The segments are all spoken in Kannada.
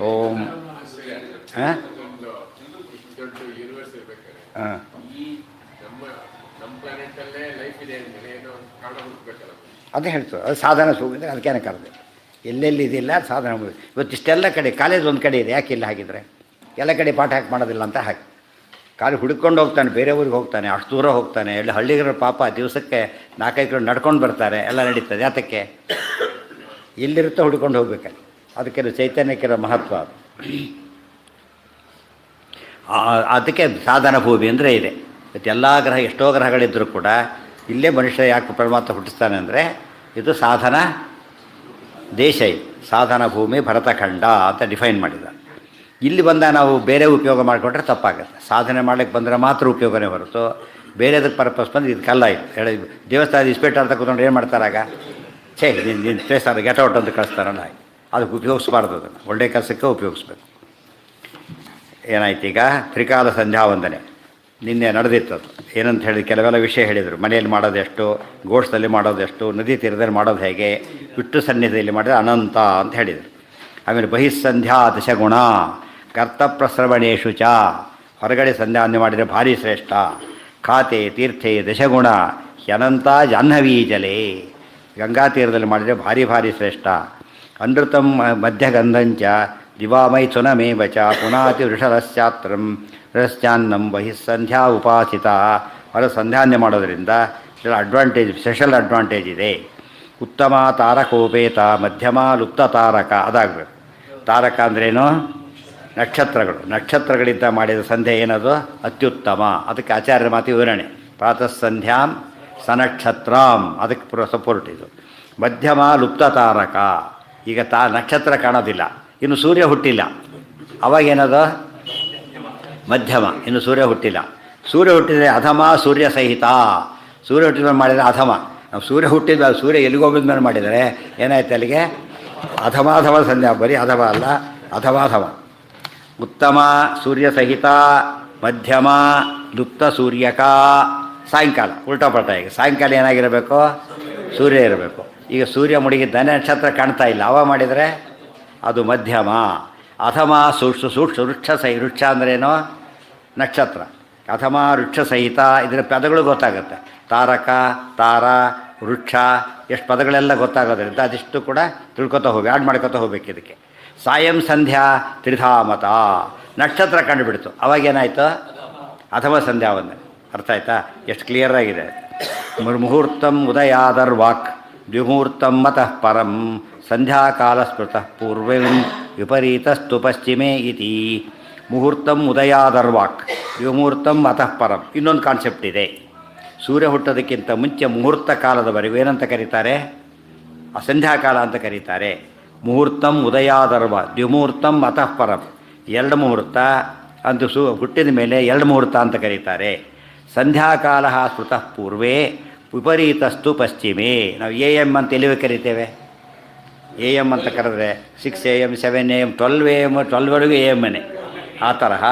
ಓಂ ಹಾಂ ದೊಡ್ಡ ಯೂನಿವರ್ಸ್ ಇರ್ಬೇಕಾದ್ರೆ ಹಾಂ ನಮ್ಮ ನಮ್ಮ ಪ್ಲಾನೆಟಲ್ಲೇ ಲೈಫ್ ಇದೆ ಅಂದಮೇಲೆ ಏನೋ ಕಾರಣ ಹುಡುಕ್ಬೇಕಲ್ಲ. ಅದೇ ಹೇಳ್ತು ಅದು ಸಾಧನ ಸುಗಿದ್ರೆ ಅದಕ್ಕೇನೆ ಕರೆದೆ ಎಲ್ಲೆಲ್ಲಿ ಇದಿಲ್ಲ ಸಾಧನ ಇವತ್ತು ಇಷ್ಟೆಲ್ಲ ಕಡೆ ಕಾಲೇಜ್ ಒಂದು ಕಡೆ ಇದೆ, ಯಾಕೆ ಇಲ್ಲ ಹಾಗಿದ್ರೆ ಎಲ್ಲ ಕಡೆ ಪಾಠ ಹಾಕಿ ಮಾಡೋದಿಲ್ಲ ಅಂತ ಹಾಕಿ ಕಾಲು ಹುಡ್ಕೊಂಡು ಹೋಗ್ತಾನೆ, ಬೇರೆ ಊರಿಗೆ ಹೋಗ್ತಾನೆ, ಅಷ್ಟು ದೂರ ಹೋಗ್ತಾನೆ, ಎಲ್ಲ ಹಳ್ಳಿಗರ ಪಾಪ ದಿವಸಕ್ಕೆ 4-5 ಕಿಲೋ ನಡ್ಕೊಂಡು ಬರ್ತಾರೆ, ಎಲ್ಲ ನಡೀತದೆ. ಯಾತಕ್ಕೆ ಎಲ್ಲಿರುತ್ತೋ ಹುಡ್ಕೊಂಡು ಹೋಗ್ಬೇಕಲ್ಲಿ. ಅದಕ್ಕಿರೋ ಚೈತನ್ಯಕ್ಕಿರೋ ಮಹತ್ವ ಅದು. ಅದಕ್ಕೆ ಸಾಧನ ಭೂಮಿ ಅಂದರೆ ಇದೆ. ಮತ್ತು ಎಲ್ಲ ಗ್ರಹ ಎಷ್ಟೋ ಗ್ರಹಗಳಿದ್ದರೂ ಕೂಡ ಇಲ್ಲೇ ಮನುಷ್ಯ ಯಾಕೆ ಪರಮಾತ್ಮ ಹುಟ್ಟಿಸ್ತಾನೆ ಅಂದರೆ ಇದು ಸಾಧನ ದೇಶ, ಇದು ಸಾಧನ ಭೂಮಿ ಭರತಖಂಡ ಅಂತ ಡಿಫೈನ್ ಮಾಡಿದ್ದಾರೆ. ಇಲ್ಲಿ ಬಂದ ನಾವು ಬೇರೆ ಉಪಯೋಗ ಮಾಡಿಕೊಂಡ್ರೆ ತಪ್ಪಾಗುತ್ತೆ. ಸಾಧನೆ ಮಾಡಲಿಕ್ಕೆ ಬಂದರೆ ಮಾತ್ರ ಉಪಯೋಗನೇ ಹೊರತು ಬೇರೆದಕ್ಕೆ ಪರ್ಪಸ್ ಬಂದು ಇದಕ್ಕೆಲ್ಲ ಇದು ಹೇಳಿ ದೇವಸ್ಥಾನದ ಇಸ್ಪೇಟ್ ಅಂತ ಕೂತ್ಕೊಂಡು ಏನು ಮಾಡ್ತಾರಾಗ ಛೇ ನಿನ್ನ ಪ್ಲೇಸಾರ ಗೆಟೌಟ್ ಅಂತ ಕಳಿಸ್ತಾರಲ್ಲ, ಅದಕ್ಕೆ ಉಪಯೋಗಿಸ್ಬಾರ್ದು. ಅದನ್ನು ಒಳ್ಳೆಯ ಕೆಲಸಕ್ಕೆ ಉಪಯೋಗಿಸ್ಬೇಕು. ಏನಾಯ್ತು ಈಗ ತ್ರಿಕಾಲ ಸಂಧ್ಯಾ ವಂದನೆ ನಿನ್ನೆ ನಡೆದಿತ್ತದು. ಏನಂತ ಹೇಳಿ ಕೆಲವೆಲ್ಲ ವಿಷಯ ಹೇಳಿದರು. ಮನೆಯಲ್ಲಿ ಮಾಡೋದೆಷ್ಟು, ಗೋಷ್ಠದಲ್ಲಿ ಮಾಡೋದೆಷ್ಟು, ನದಿ ತೀರದಲ್ಲಿ ಮಾಡೋದು ಹೇಗೆ, ವಿಟ್ಟು ಸನ್ನಿಧಿಯಲ್ಲಿ ಮಾಡಿದರೆ ಅನಂತ ಅಂತ ಹೇಳಿದರು. ಆಮೇಲೆ ಬಹಿಸ್ಸಂಧ್ಯಾ ದಶಗುಣ ಕರ್ತಪ್ರಸ್ರವಣೇಶು ಚ, ಹೊರಗಡೆ ಸಂಧ್ಯಾವಂದನೆ ಮಾಡಿದರೆ ಭಾರಿ ಶ್ರೇಷ್ಠ. ಖಾತೆ ತೀರ್ಥೆ ದಶಗುಣ ಅನಂತ ಜಾಹ್ನವೀ ಜಲೆ, ಗಂಗಾ ತೀರದಲ್ಲಿ ಮಾಡಿದರೆ ಭಾರಿ ಭಾರಿ ಶ್ರೇಷ್ಠ. ಅನೃತಂ ಮಧ್ಯಗಂಧಂಚ ದಿವಾಮೈ ಸುನಮೇವ ಚ ಪುನಾತಿ ವೃಷರಶ್ಚಾತ್ರಂ ರಶ್ಚಾನ್ನಂ ಬಹಿಸ್ಸಂಧ್ಯಾ ಉಪಾಸಿತ. ಹೊರ ಸಂಧ್ಯಾವಂದನೆ ಮಾಡೋದರಿಂದ ಅಡ್ವಾಂಟೇಜ್, ಸ್ಪೆಷಲ್ ಅಡ್ವಾಂಟೇಜ್ ಇದೆ. ಉತ್ತಮ ತಾರಕೋಪೇತ ಮಧ್ಯಮ ಲುಪ್ತ ತಾರಕ ಅದಾಗಬೇಕು. ತಾರಕ ಅಂದ್ರೇನು? ನಕ್ಷತ್ರಗಳು. ನಕ್ಷತ್ರಗಳಿಂದ ಮಾಡಿದ ಸಂಧ್ಯೆ ಏನದು? ಅತ್ಯುತ್ತಮ. ಅದಕ್ಕೆ ಆಚಾರ್ಯರ ಮಾತು ವಿವರಣೆ. ಪ್ರಾತಃ ಸಂಧ್ಯಾಂ ಸನಕ್ಷತ್ರಾಂ, ಅದಕ್ಕೆ ಸಪೋರ್ಟ್ ಇದು. ಮಧ್ಯಮ ಲುಪ್ತ ತಾರಕ. ಈಗ ನಕ್ಷತ್ರ ಕಾಣೋದಿಲ್ಲ, ಇನ್ನು ಸೂರ್ಯ ಹುಟ್ಟಿಲ್ಲ, ಅವಾಗೇನದು? ಮಧ್ಯಮ. ಇನ್ನು ಸೂರ್ಯ ಹುಟ್ಟಿಲ್ಲ. ಸೂರ್ಯ ಹುಟ್ಟಿದರೆ ಅಧಮ ಸೂರ್ಯ ಸಹಿತ. ಸೂರ್ಯ ಹುಟ್ಟಿದ ಮೇಲೆ ಮಾಡಿದರೆ ಅಧಮ. ನಾವು ಸೂರ್ಯ ಹುಟ್ಟಿದ ಸೂರ್ಯ ಎಲ್ಲಿಗೋಗಿದ ಮೇಲೆ ಮಾಡಿದರೆ ಏನಾಯ್ತು ಅಲ್ಲಿಗೆ? ಅಧಮಾಧಮ ಸಂಧ್ಯಾ. ಬರೀ ಅಧಮ ಅಲ್ಲ, ಅಧಮಾಧಮ. ಉತ್ತಮ ಸೂರ್ಯ ಸಹಿತ, ಮಧ್ಯಮ ಲುಪ್ತ ಸೂರ್ಯಕ. ಸಾಯಂಕಾಲ ಉಲ್ಟಾಪಲ್ಟ. ಈಗ ಸಾಯಂಕಾಲ ಏನಾಗಿರಬೇಕು? ಸೂರ್ಯ ಇರಬೇಕು. ಈಗ ಸೂರ್ಯ ಮುಳುಗಿದ್ದಾನೆ, ನಕ್ಷತ್ರ ಕಾಣ್ತಾ ಇಲ್ಲ, ಅವ ಮಾಡಿದರೆ ಅದು ಮಧ್ಯಮ. ಅಧಮ ವೃಕ್ಷ ವೃಕ್ಷ ಅಂದ್ರೇನು? ನಕ್ಷತ್ರ. ಅಧಮ ವೃಕ್ಷ ಸಹಿತ. ಇದರ ಪದಗಳು ಗೊತ್ತಾಗುತ್ತೆ. ತಾರಕ, ತಾರ, ವೃಕ್ಷ, ಎಷ್ಟು ಪದಗಳೆಲ್ಲ ಗೊತ್ತಾಗೋದ್ರಿಂದ ಅದಿಷ್ಟು ಕೂಡ ತಿಳ್ಕೊತಾ ಹೋಗಿ ಆ್ಯಡ್ ಮಾಡ್ಕೊತಾ ಹೋಗ್ಬೇಕು ಇದಕ್ಕೆ. ಸಾಯಂ ಸಂಧ್ಯಾ ತ್ರಿಧಾಮತ. ನಕ್ಷತ್ರ ಕಂಡುಬಿಡ್ತು, ಅವಾಗೇನಾಯಿತು? ಅಧಮ ಸಂಧ್ಯಾ ವಂದನೆ. ಅರ್ಥ ಆಯ್ತಾ? ಎಷ್ಟು ಕ್ಲಿಯರಾಗಿದೆ. ಮುಹೂರ್ತಂ ಉದಯಾದರ್ವಾಕ್ ದ್ವಿಮೂರ್ತಂ ಮತಃ ಪರಂ ಸಂಧ್ಯಾಕಾಲ ಸ್ಮೃತಃ ಪೂರ್ವಂ ವಿಪರೀತಸ್ತು ಪಶ್ಚಿಮೇ ಇತಿ. ಮುಹೂರ್ತಂ ಉದಯಾದರ್ವಾಕ್ ದ್ವಿಮೂರ್ತಂ ಮತಃ ಪರಂ. ಇನ್ನೊಂದು ಕಾನ್ಸೆಪ್ಟ್ ಇದೆ. ಸೂರ್ಯ ಹುಟ್ಟೋದಕ್ಕಿಂತ ಮುಂಚೆ ಮುಹೂರ್ತ ಕಾಲದವರೆಗೂ ಏನಂತ ಕರೀತಾರೆ? ಸಂಧ್ಯಾಕಾಲ ಅಂತ ಕರೀತಾರೆ. ಮುಹೂರ್ತಂ ಉದಯಾದರ್ವ ದ್ವಿಮೂರ್ತಂ ಮತಃ ಪರಂ. 2 ಮುಹೂರ್ತ ಅಂತೂ ಹುಟ್ಟಿದ ಮೇಲೆ 2 ಮುಹೂರ್ತ ಅಂತ ಕರೀತಾರೆ. ಸಂಧ್ಯಾಕಾಲ ಸ್ಮೃತಃ ಪೂರ್ವೇ ವಿಪರೀತಸ್ತು ಪಶ್ಚಿಮೇ. ನಾವು AM ಅಂತ ಎಲ್ಲಿವೆ ಕರಿತೇವೆ? AM ಅಂತ ಕರೆದ್ರೆ 6 AM 7 AM 12 AM 12ವರೆಗೂ AM ಆ ತರಹ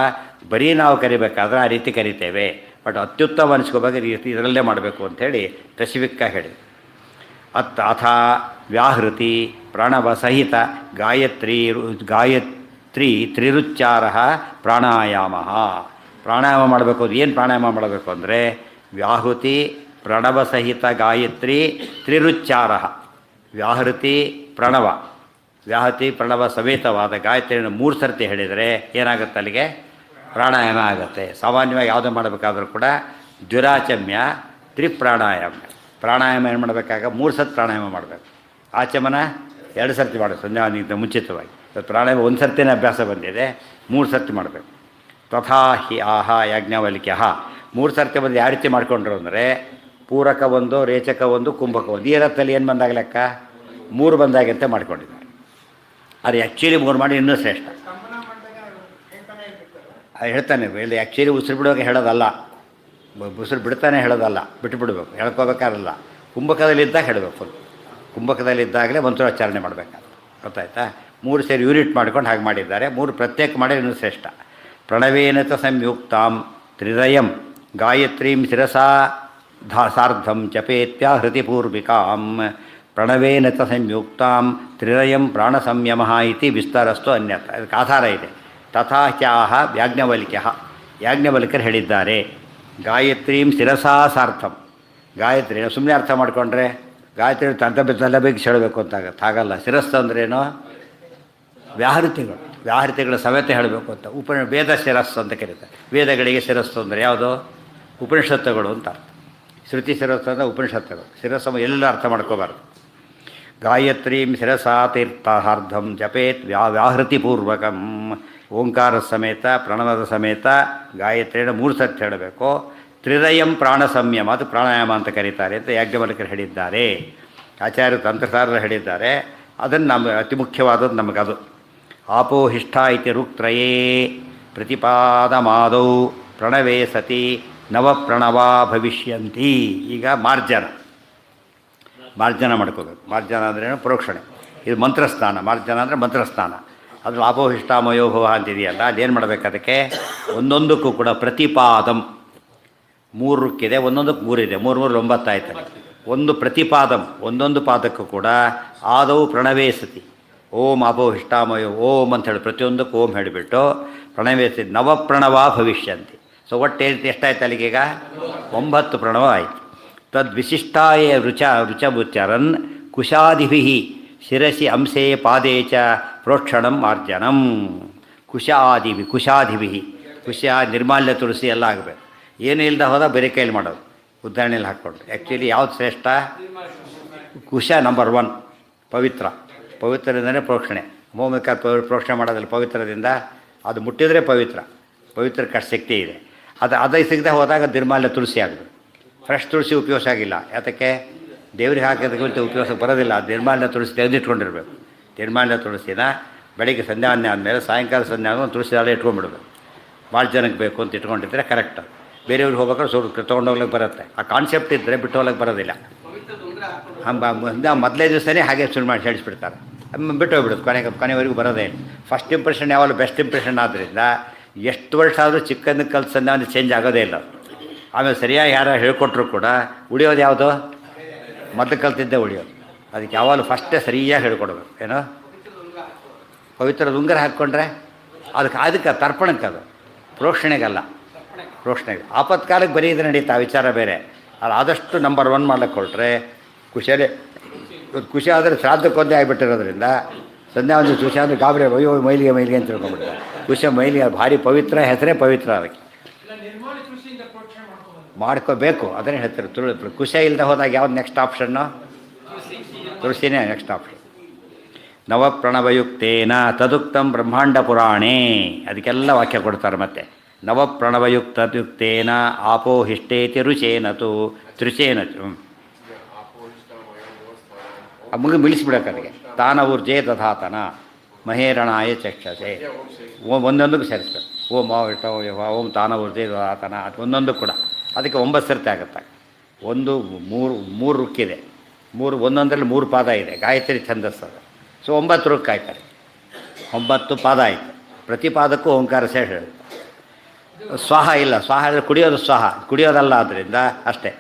ಬರೀ ನಾವು ಕರಿಬೇಕಾದ್ರೆ ಆ ರೀತಿ ಕರಿತೇವೆ. ಬಟ್ ಅತ್ಯುತ್ತಮ ಅನಿಸ್ಕೋಬೇಕು ರೀತಿ ಇದರಲ್ಲೇ ಮಾಡಬೇಕು ಅಂಥೇಳಿ ಸ್ಪೆಸಿಫಿಕ್ಕಾಗಿ ಹೇಳಿ. ಅಥ ವ್ಯಾಹೃತಿ ಪ್ರಣವ ಸಹಿತ ಗಾಯತ್ರಿ ತ್ರಿರುಚ್ಚಾರ ಪ್ರಾಣಾಯಾಮ. ಪ್ರಾಣಾಯಾಮ ಮಾಡಬೇಕು. ಅದು ಏನು ಪ್ರಾಣಾಯಾಮ ಮಾಡಬೇಕು ಅಂದರೆ ವ್ಯಾಹೃತಿ ಪ್ರಣವ ಸಹಿತ ಗಾಯತ್ರಿ ತ್ರಿರುಚ್ಚಾರ. ವ್ಯಾಹೃತಿ ಪ್ರಣವ, ವ್ಯಾಹೃತಿ ಪ್ರಣವ ಸಮೇತವಾದ ಗಾಯತ್ರಿಯನ್ನು 3 ಸರ್ತಿ ಹೇಳಿದರೆ ಏನಾಗುತ್ತೆ? ಅಲ್ಲಿಗೆ ಪ್ರಾಣಾಯಾಮ ಆಗುತ್ತೆ. ಸಾಮಾನ್ಯವಾಗಿ ಯಾವುದೇ ಮಾಡಬೇಕಾದ್ರೂ ಕೂಡ ದ್ವಿರಾಚಮ್ಯ ತ್ರಿಪ್ರಾಣಾಯಾಮ. ಪ್ರಾಣಾಯಾಮ ಏನು ಮಾಡಬೇಕಾಗ 3 ಸರ್ತಿ ಪ್ರಾಣಾಯಾಮ ಮಾಡಬೇಕು. ಆಚಮನ 2 ಸರ್ತಿ ಮಾಡಬೇಕು ಸಂಧ್ಯಾವಂದನೆಗಿಂತ ಮುಂಚಿತವಾಗಿ. ಪ್ರಾಣಾಯಾಮ 1 ಸರ್ತಿನೇ ಅಭ್ಯಾಸ ಬಂದಿದೆ, 3 ಸರ್ತಿ ಮಾಡಬೇಕು. ತಥಾ ಹಿ ಆಹ ಯಾಜ್ಞವಲ್ಕ್ಯ 3 ಸರ್ತಿ ಬಂದು ಯಾವ ರೀತಿ ಮಾಡ್ಕೊಂಡ್ರು ಅಂದರೆ ಪೂರಕ 1, ರೇಚಕ 1, ಕುಂಭಕ 1. ಈ ರಥದಲ್ಲಿ ಏನು ಬಂದಾಗ ಲೆಕ್ಕ? 3 ಬಂದಾಗಂತೆ ಮಾಡ್ಕೊಂಡಿದ್ದಾರೆ. ಅದು ಆ್ಯಕ್ಚುಲಿ 3 ಮಾಡಿ ಇನ್ನೂ ಶ್ರೇಷ್ಠ. ಅದು ಹೇಳ್ತಾನೆ ಇಲ್ಲಿ ಆ್ಯಕ್ಚುಲಿ ಉಸಿರು ಬಿಡುವಾಗ ಹೇಳೋದಲ್ಲ, ಉಸಿರು ಬಿಡ್ತಾನೆ ಹೇಳೋದಲ್ಲ, ಬಿಟ್ಟು ಬಿಡಬೇಕು, ಹೇಳ್ಕೋಬೇಕಾರಲ್ಲ. ಕುಂಭಕದಲ್ಲಿದ್ದಾಗ ಹೇಳಬೇಕು. ಫುಲ್ ಕುಂಭಕದಲ್ಲಿದ್ದಾಗಲೇ ಮಂತ್ರೋಚ್ಚಾರಣೆ ಮಾಡಬೇಕಾದ್ರೆ. ಗೊತ್ತಾಯ್ತಾ? 3 ಸೇರಿ ಯೂನಿಟ್ ಮಾಡ್ಕೊಂಡು ಹಾಗೆ ಮಾಡಿದ್ದಾರೆ. 3 ಪ್ರತ್ಯೇಕ ಮಾಡಿ ಇನ್ನೂ ಶ್ರೇಷ್ಠ. ಪ್ರಣವೇನ ಚ ಸಂಯುಕ್ತಾಂ ತ್ರಿರಯಂ ಗಾಯತ್ರೀಂ ಶಿರಸಾ ಸಾರ್ಧಂ ಜಪೇತ್ಯ ಹೃತಿಪೂರ್ವಿಕಾಂ ಪ್ರಣವೇನ ಚ ಸಂಯುಕ್ತಾಂ ತ್ರಿರಯಂ ಪ್ರಾಣ ಸಂಯಮ ಇತಿ ವಿಸ್ತಾರಸ್ತು ಅನ್ಯರ್ಥ. ಅದಕ್ಕೆ ಆಧಾರ ಇದೆ. ತಥಾ ಚಾಹ ಯಾಜ್ಞವಲ್ಕ್ಯರು ಹೇಳಿದ್ದಾರೆ. ಗಾಯತ್ರೀಂ ಶಿರಸಾ ಸಾರ್ಥಂ. ಗಾಯತ್ರಿ ಸುಮ್ಮನೆ ಅರ್ಥ ಮಾಡಿಕೊಂಡ್ರೆ ಗಾಯತ್ರಿ ತಲೆ ಬಗ್ಗೆ ಹೇಳಬೇಕು ಅಂತ ಆಗಲ್ಲ. ಶಿರಸ್ಸು ಅಂದ್ರೇನು? ವ್ಯಾಹೃತಿಗಳ ಸಮೇತ ಹೇಳಬೇಕು ಅಂತ. ವೇದ ಶಿರಸ್ಸು ಅಂತ ಕರೀತಾರೆ. ವೇದಗಳಿಗೆ ಶಿರಸ್ಸು ಅಂದರೆ ಯಾವುದು? ಉಪನಿಷತ್ತುಗಳು ಅಂತ ಅರ್ಥ. ಶ್ರುತಿ ಶಿರಸ್ಸು ಅಂದರೆ ಉಪನಿಷತ್ತುಗಳು. ಶಿರಸ್ಸು ಎಲ್ಲ ಅರ್ಥ ಮಾಡ್ಕೋಬಾರ್ದು. ಗಾಯತ್ರೀಂ ಶಿರಸಾ ತೀರ್ಥಾರ್ಧಂ ಜಪೇತ್ ವ್ಯಾಹೃತಿಪೂರ್ವಕಂ. ಓಂಕಾರ ಸಮೇತ ಪ್ರಣವದ ಸಮೇತ ಗಾಯತ್ರಿಯನ್ನು 3 ಸತಿ ಹೇಳಬೇಕು. ತ್ರಿರಯಂ ಪ್ರಾಣ ಸಂಯಮ, ಅದು ಪ್ರಾಣಾಯಾಮ ಅಂತ ಕರೀತಾರೆ ಅಂತ ಯಾಜ್ಞವಲ್ಕ್ಯರು ಹೇಳಿದ್ದಾರೆ. ಆಚಾರ್ಯ ತಂತ್ರಸಾರರು ಹೇಳಿದ್ದಾರೆ. ಅದನ್ನು ನಮ್ಮ ಅತಿ ಮುಖ್ಯವಾದದ್ದು ನಮಗದು. ಆಪೋಹಿಷ್ಠ ಇತಿ ರುಕ್ತ್ರಯೇ ಪ್ರತಿಪಾದಮಾದೌ ಪ್ರಣವೇ ಸತಿ ನವಪ್ರಣವಾ ಭವಿಷ್ಯಂತಿ. ಈಗ ಮಾರ್ಜನ ಮಾಡ್ಕೋಬೇಕು. ಮಾರ್ಜನ ಅಂದ್ರೇನು? ಪ್ರೋಕ್ಷಣೆ. ಇದು ಮಂತ್ರಸ್ನಾನ. ಮಾರ್ಜನ ಅಂದರೆ ಮಂತ್ರಸ್ನಾನ. ಅದ್ರಲ್ಲಿ ಆಪೋಹಿಷ್ಠ ಮಯೋಭವ ಅಂತಿದೆಯಲ್ಲ, ಅದೇನು ಮಾಡಬೇಕು? ಅದಕ್ಕೆ ಒಂದೊಂದಕ್ಕೂ ಕೂಡ ಪ್ರತಿಪಾದಂ 3 ರುಕ್ಕಿದೆ, ಒಂದೊಂದಕ್ಕೆ 3 ಇದೆ. 3 3 9 ಆಯ್ತದೆ. ಒಂದು ಪ್ರತಿಪಾದಂ, ಒಂದೊಂದು ಪಾದಕ್ಕೂ ಕೂಡ ಆದವು ಪ್ರಣವೇ ಸತಿ. ಓಂ ಆಪೋಹಿಷ್ಠಾಮಯೋ ಓಂ ಅಂತ ಹೇಳಿ ಪ್ರತಿಯೊಂದಕ್ಕೂ ಓಂ ಹೇಳಿಬಿಟ್ಟು ಪ್ರಣವೇ ಸತಿ ನವಪ್ರಣವ ಭವಿಷ್ಯಂತಿ. ಸೊ ಒಟ್ಟು ಎಷ್ಟಾಯ್ತು ಅಲ್ಲಿಗೀಗ? 9 ಪ್ರಣವ ಆಯಿತು. ತದ್ವಿಶಿಷ್ಟಾಯ ರುಚಬುಚ್ಚರನ್ ಕುಶಾದಿಭಿ ಶಿರಸಿ ಅಂಶೇ ಪಾದೇ ಚ ಪ್ರೋಕ್ಷಣಂ ಮಾರ್ಜನಂ. ಕುಶಾದಿಭಿ ಕುಶ ನಿರ್ಮಾಲ್ಯ ತುಳಸಿ ಎಲ್ಲ ಆಗಬೇಕು. ಏನು ಇಲ್ಲದೆ ಹೋದ ಬರೀ ಕೈಲಿ ಮಾಡೋದು, ಉದಾಹರಣೆಯಲ್ಲಿ ಹಾಕ್ಕೊಂಡು. ಆ್ಯಕ್ಚುಲಿ ಯಾವ್ದು ಶ್ರೇಷ್ಠ? ಕುಶ ನಂಬರ್ 1 ಪವಿತ್ರದಿಂದಲೇ ಪ್ರೋಕ್ಷಣೆ. ಹೋಮಕ ಪ್ರೋಕ್ಷಣೆ ಮಾಡೋದಿಲ್ಲ ಪವಿತ್ರದಿಂದ, ಅದು ಮುಟ್ಟಿದರೆ ಪವಿತ್ರಕ್ಕೆ ಶಕ್ತಿ ಇದೆ. ಅದು ಸಿಗದೆ ಹೋದಾಗ ನಿರ್ಮಾಲ್ಯ ತುಳಸಿ ಆಗಬೇಕು. ಫ್ರೆಶ್ ತುಳಸಿ ಉಪಯೋಗ ಆಗಿಲ್ಲ. ಯಾತಕ್ಕೆ? ದೇವ್ರಿಗೆ ಹಾಕಿದ ಉಪಯೋಗ ಬರೋದಿಲ್ಲ. ನಿರ್ಮಾಲ್ಯ ತುಳಸಿ ತೆಗೆದಿಟ್ಕೊಂಡಿರ್ಬೇಕು. ನಿರ್ಮಾಲ್ಯ ತುಳಸಿನ ಬೆಳಿಗ್ಗೆ ಸಂಧ್ಯಾವನ್ನೇ ಆದಮೇಲೆ ಸಾಯಂಕಾಲ ಸಂಧ್ಯಾ ಆದಮೇಲೆ ತುಳಸಿ ಎಲ್ಲ ಇಟ್ಕೊಂಡ್ಬಿಡ್ಬೇಕು. ಭಾಳ ಜನಕ್ಕೆ ಬೇಕು ಅಂತ ಇಟ್ಕೊಂಡಿದ್ರೆ ಕರೆಕ್ಟ್. ಬೇರೆಯವ್ರಿಗೆ ಹೋಗ್ಬೇಕಾದ್ರೆ ತೊಗೊಂಡೋಗ್ಲಿಕ್ಕೆ ಬರುತ್ತೆ. ಆ ಕಾನ್ಸೆಪ್ಟ್ ಇದ್ದರೆ ಬಿಟ್ಟು ಹೋಗ್ಲಿಕ್ಕೆ ಬರೋದಿಲ್ಲ. ಮೊದಲೇ ದಿವಸನೇ ಹಾಗೆ ಶುರು ಮಾಡಿ ಹೇಳಿಸ್ಬಿಡ್ತಾರೆ, ಬಿಟ್ಟು ಹೋಗ್ಬಿಡುತ್ತೆ. ಕೊನೆವರೆಗೂ ಬರೋದೇ ಇಲ್ಲ. ಫಸ್ಟ್ ಇಂಪ್ರೆಷನ್ ಯಾವಾಗಲೂ ಬೆಸ್ಟ್ ಇಂಪ್ರೆಷನ್ ಆದ್ದರಿಂದ ಎಷ್ಟು ವರ್ಷ ಆದರೂ ಚಿಕ್ಕಂದು ಕಲ್ತು ಸಂಧ್ಯಾವನ್ನೇ ಚೇಂಜ್ ಆಗೋದೇ ಇಲ್ಲ. ಆಮೇಲೆ ಸರಿಯಾಗಿ ಯಾರು ಹೇಳ್ಕೊಟ್ರು ಕೂಡ ಉಳಿಯೋದು ಯಾವುದು? ಮೊದಲು ಕಲ್ತಿದ್ದೇ ಉಳಿಯೋದು. ಅದಕ್ಕೆ ಯಾವಾಗಲೂ ಫಸ್ಟೇ ಸರಿಯಾಗಿ ಹೇಳ್ಕೊಡ್ಬೇಕು. ಏನೋ ಪವಿತ್ರದ ಉಂಗುರ ಹಾಕ್ಕೊಂಡ್ರೆ ಅದಕ್ಕೆ ತರ್ಪಣಕ್ಕೆ, ಅದು ಪ್ರೋಕ್ಷಣೆಗಲ್ಲ. ಪ್ರೋಕ್ಷಣೆಗೆ ಆಪತ್ಕಾಲಕ್ಕೆ ಬರೀ ಇದು ನಡೀತಾ ವಿಚಾರ ಬೇರೆ. ಅದು ಆದಷ್ಟು ನಂಬರ್ 1 ಮಾಡ್ಲಿಕ್ಕೆ ಹೊರಟ್ರೆ ಖುಷಿ ಆದರೆ ಶ್ರಾದ್ದಕ್ಕೊಂದೇ ಆಗಿಬಿಟ್ಟಿರೋದ್ರಿಂದ ಸಂಧ್ಯಾವಂತ ಖುಷಿ ಅಂದರೆ ಗಾಬರಿ ಅಯ್ಯೋ ಮೈಲಿಗೆ ಅಂತ ತಿಳ್ಕೊಂಡ್ಬಿಡ್ತಾರೆ. ಖುಷಿ ಮೈಲಿಗೆ ಭಾರಿ ಪವಿತ್ರ, ಹೆಸರೇ ಪವಿತ್ರ. ಅದಕ್ಕೆ ಮಾಡ್ಕೋಬೇಕು. ಅದನ್ನೇ ಹೇಳ್ತಾರೆ. ಖುಷಿ ಇಲ್ಲದೆ ಹೋದಾಗ ಯಾವ್ದು ನೆಕ್ಸ್ಟ್ ಆಪ್ಷನ್ನು? ತುಳಸಿನೇ ನೆಕ್ಸ್ಟ್ ಆಪ್ಷನ್. ನವಪ್ರಣವಯುಕ್ತೇನ ತದುಕ್ತಂ ಬ್ರಹ್ಮಾಂಡ ಪುರಾಣೇ. ಅದಕ್ಕೆಲ್ಲ ವಾಕ್ಯ ಕೊಡ್ತಾರೆ ಮತ್ತೆ. ನವಪ್ರಣವಯುಕ್ತಯುಕ್ತೇನ ಆಪೋಹಿಷ್ಟೇತಿ ರುಚೇನತು ತ್ರಿಚೇನತು. ಮಿಳಿಸ್ಬಿಡಕ್ಕೆ ಅದಕ್ಕೆ. ತಾನ ಊರ್ಜೆ ದಧಾತನ ಮಹೇರಣಾಯ ಚಕ್ಷಸೆ. ಒಂದೊಂದಕ್ಕೂ ಸೇರಿಸ್ಬೇಕು. ಓಂ ಓಂ ತಾನ ಊರ್ಜೆ ದಧಾತನ. ಅದು ಒಂದೊಂದು ಕೂಡ ಅದಕ್ಕೆ 9 ಸರ್ತಿ ಆಗುತ್ತೆ. 1 3 ರುಕ್ಕಿದೆ. 3 ಒಂದೊಂದರಲ್ಲಿ 3 ಪಾದ ಇದೆ. ಗಾಯತ್ರಿ ಛಂದಸ್ಸು. ಸೊ 9 ರುಕ್ ಆಯ್ತಾರೆ. 9 ಪಾದ ಆಯಿತು. ಪ್ರತಿ ಪಾದಕ್ಕೂ ಓಂಕಾರ ಸೇರಿ ಹೇಳುತ್ತೆ. ಸ್ವಾಹ ಇಲ್ಲ. ಸ್ವಾಹ ಅಂದರೆ ಕುಡಿಯೋದು. ಸ್ವಾಹ ಕುಡಿಯೋದಲ್ಲ. ಆದ್ದರಿಂದ ಅಷ್ಟೇ.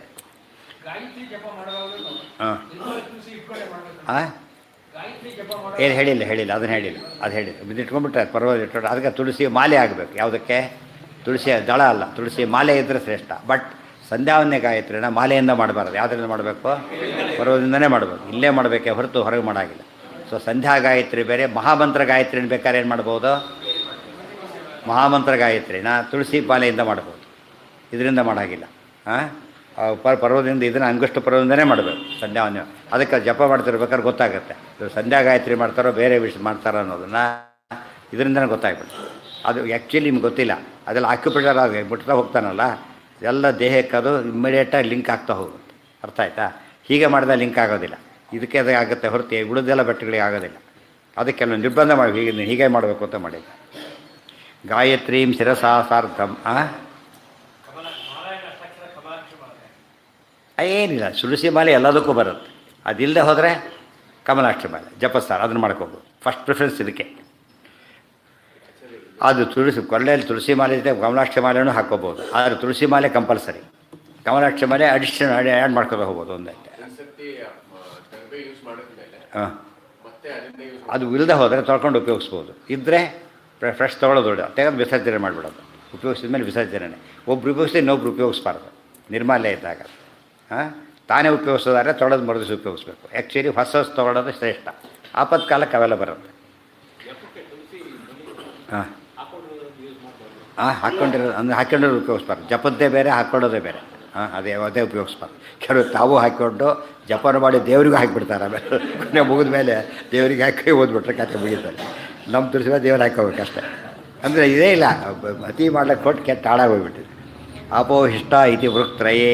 ಹಾಂ ಏನು ಹೇಳಿಲ್ಲ ಅದನ್ನು ಹೇಳಿಲ್ಲ. ಅದು ಹೇಳಿಲ್ಲ. ಬಿದ್ದಿಟ್ಕೊಂಡ್ಬಿಟ್ರೆ ಪರವಾಗಿ ಇಟ್ಕೊಂಡು ಅದಕ್ಕೆ ತುಳಸಿ ಮಾಲೆ ಆಗಬೇಕು. ಯಾವುದಕ್ಕೆ? ತುಳಸಿ ದಳ ಅಲ್ಲ, ತುಳಸಿ ಮಾಲೆ ಇದ್ದರೆ ಶ್ರೇಷ್ಠ. ಬಟ್ ಸಂಧ್ಯಾವನ್ನೇ ಗಾಯತ್ರಿನ ಮಾಲೆಯಿಂದ ಮಾಡಬಾರ್ದು. ಯಾವುದರಿಂದ ಮಾಡಬೇಕು? ಪರ್ವದಿಂದನೇ ಮಾಡಬೇಕು. ಇಲ್ಲೇ ಮಾಡಬೇಕೇ ಹೊರತು ಹೊರಗೆ ಮಾಡೋಂಗಿಲ್ಲ. ಸೊ ಸಂಧ್ಯಾ ಗಾಯತ್ರಿ ಬೇರೆ. ಮಹಾಮಂತ್ರ ಗಾಯತ್ರಿನ ಬೇಕಾದ್ರೆ ಏನು ಮಾಡ್ಬೋದು? ಮಹಾಮಂತ್ರ ಗಾಯತ್ರಿನ ತುಳಸಿ ಮಾಲೆಯಿಂದ ಮಾಡ್ಬೋದು. ಇದರಿಂದ ಮಾಡೋಂಗಿಲ್ಲ. ಪರ್ವದಿಂದ ಇದನ್ನು ಅಂಗುಷ್ಟು ಪರ್ವದಿಂದನೇ ಮಾಡಬೇಕು ಸಂಧ್ಯಾವನ್ಯ. ಅದಕ್ಕೆ ಜಪ ಮಾಡ್ತಿರ್ಬೇಕಾದ್ರೆ ಗೊತ್ತಾಗುತ್ತೆ ಸಂಧ್ಯಾ ಗಾಯತ್ರಿ ಮಾಡ್ತಾರೋ ಬೇರೆ ವಿಷಯ ಮಾಡ್ತಾರೋ ಅನ್ನೋದನ್ನು ಇದರಿಂದನೇ ಗೊತ್ತಾಗ್ಬಿಡುತ್ತೆ. ಅದು ಆ್ಯಕ್ಚುಲಿ ನಿಮ್ಗೆ ಗೊತ್ತಿಲ್ಲ. ಅದೆಲ್ಲ ಆಕ್ಯುಪೇಟರ್ ಆಗಿ ಬಿಡ್ತಾ ಹೋಗ್ತಾನಲ್ಲ, ಎಲ್ಲ ದೇಹಕ್ಕೆ ಅದು ಇಮ್ಮಿಡಿಯೇಟಾಗಿ ಲಿಂಕ್ ಆಗ್ತಾ ಹೋಗುತ್ತೆ. ಅರ್ಥ ಆಯ್ತಾ? ಹೀಗೆ ಮಾಡಿದಾಗ ಲಿಂಕ್ ಆಗೋದಿಲ್ಲ. ಇದಕ್ಕೆ ಅದು ಆಗುತ್ತೆ ಹೊರತು ಉಳಿದೆಲ್ಲ ಬಟ್ಟೆಗಳಿಗೆ ಆಗೋದಿಲ್ಲ. ಅದಕ್ಕೆಲ್ಲ ನಿರ್ಬಂಧ ಮಾಡಿ ಹೀಗೆ ಮಾಡಬೇಕು ಅಂತ ಮಾಡಿಲ್ಲ. ಗಾಯತ್ರೀಂ ಶಿರಸಾ ಸಾರ್ಧಂ. ಏನಿಲ್ಲ, ತುಳಸಿ ಮಾಲೆ ಎಲ್ಲದಕ್ಕೂ ಬರುತ್ತೆ. ಅದಿಲ್ಲದೆ ಹೋದರೆ ಕಮಲಾಕ್ಷಿ ಮಾಲೆ ಜಪಸ್ತಾರ, ಅದನ್ನು ಮಾಡ್ಕೋಬೋದು. ಫಸ್ಟ್ ಪ್ರಿಫರೆನ್ಸ್ ಇದಕ್ಕೆ. ಅದು ತುಳಸಿ ಕೊಳ್ಳೆಯಲ್ಲಿ ತುಳಸಿ ಮಾಲೆ ಇದೆ, ಕಮಲಾಕ್ಷಿ ಮಾಲೆನೂ ಹಾಕ್ಕೋಬೋದು. ಆದರೆ ತುಳಸಿ ಮಾಲೆ ಕಂಪಲ್ಸರಿ. ಕಮಲಾಕ್ಷಿ ಮಾಲೆ ಅಡಿಷನ್ ಆ್ಯಡ್ ಮಾಡ್ಕೊಂಡು ಹೋಗ್ಬೋದು. ಒಂದೇ ಹಾಂ, ಮತ್ತೆ ಅದನ್ನೇ ಯೂಸ್ ಅದು ಇಲ್ಲದೆ ಹೋದರೆ ತೊಳ್ಕೊಂಡು ಉಪಯೋಗಿಸ್ಬೋದು. ಇದ್ದರೆ ಫ್ರೆಶ್ ತೊಗೊಳ್ಳೋದು ತೆಗೆದು ವಿಸರ್ಜನೆ ಮಾಡಿಬಿಡೋದು. ಉಪಯೋಗಿಸಿದ ಮೇಲೆ ವಿಸರ್ಜನೆ. ಒಬ್ರು ಉಪಯೋಗಿಸಿ ಇನ್ನೊಬ್ರು ಉಪಯೋಗಿಸ್ಬಾರ್ದು ನಿರ್ಮಾಲ್ಯ ಇದ್ದಾಗ. ಹಾಂ, ತಾನೇ ಉಪಯೋಗಿಸೋದಾದ್ರೆ ತೊಳೆದು ಮರದಿಸಿ ಉಪಯೋಗಿಸ್ಬೇಕು. ಆ್ಯಕ್ಚುಲಿ ಹೊಸ ತೊಗೊಳೋದು ಶ್ರೇಷ್ಠ. ಆಪತ್ಕಾಲಕ್ಕೆ ಅವೆಲ್ಲ ಬರುತ್ತೆ. ಹಾಂ ಹಾಕ್ಕೊಂಡಿರೋದು ಅಂದರೆ ಹಾಕ್ಕೊಂಡಿರೋದು ಉಪಯೋಗಿಸ್ಬಾರ್ದು. ಜಪದ್ದೇ ಬೇರೆ, ಹಾಕ್ಕೊಳ್ಳೋದೇ ಬೇರೆ. ಹಾಂ, ಅದೇ ಉಪಯೋಗಿಸ್ಬಾರ್ದು. ಕೆಲವು ತಾವು ಹಾಕ್ಕೊಂಡು ಜಪಾನ ಮಾಡಿ ದೇವರಿಗೂ ಹಾಕಿಬಿಡ್ತಾರೆ. ಆಮೇಲೆ ಮುಗಿದ ಮೇಲೆ ದೇವರಿಗೆ ಹಾಕಿ ಓದ್ಬಿಟ್ರೆ ಕತೆ ಮುಗಿತಾರೆ. ನಮ್ಮ ತುಳಸಿದ ದೇವ್ರು ಹಾಕೋಬೇಕಷ್ಟೆ. ಅಂದರೆ ಇದೇ ಇಲ್ಲ, ಅತಿ ಮಾಡ್ಲಿಕ್ಕೆ ಕೊಟ್ಟು ಕೆಟ್ಟ ಹಾಳಾಗೋಗ್ಬಿಟ್ಟಿದೆ. ಅಪೋಹಿಷ್ಟ ಇತಿ ವೃಕ್ತ್ರಯೇ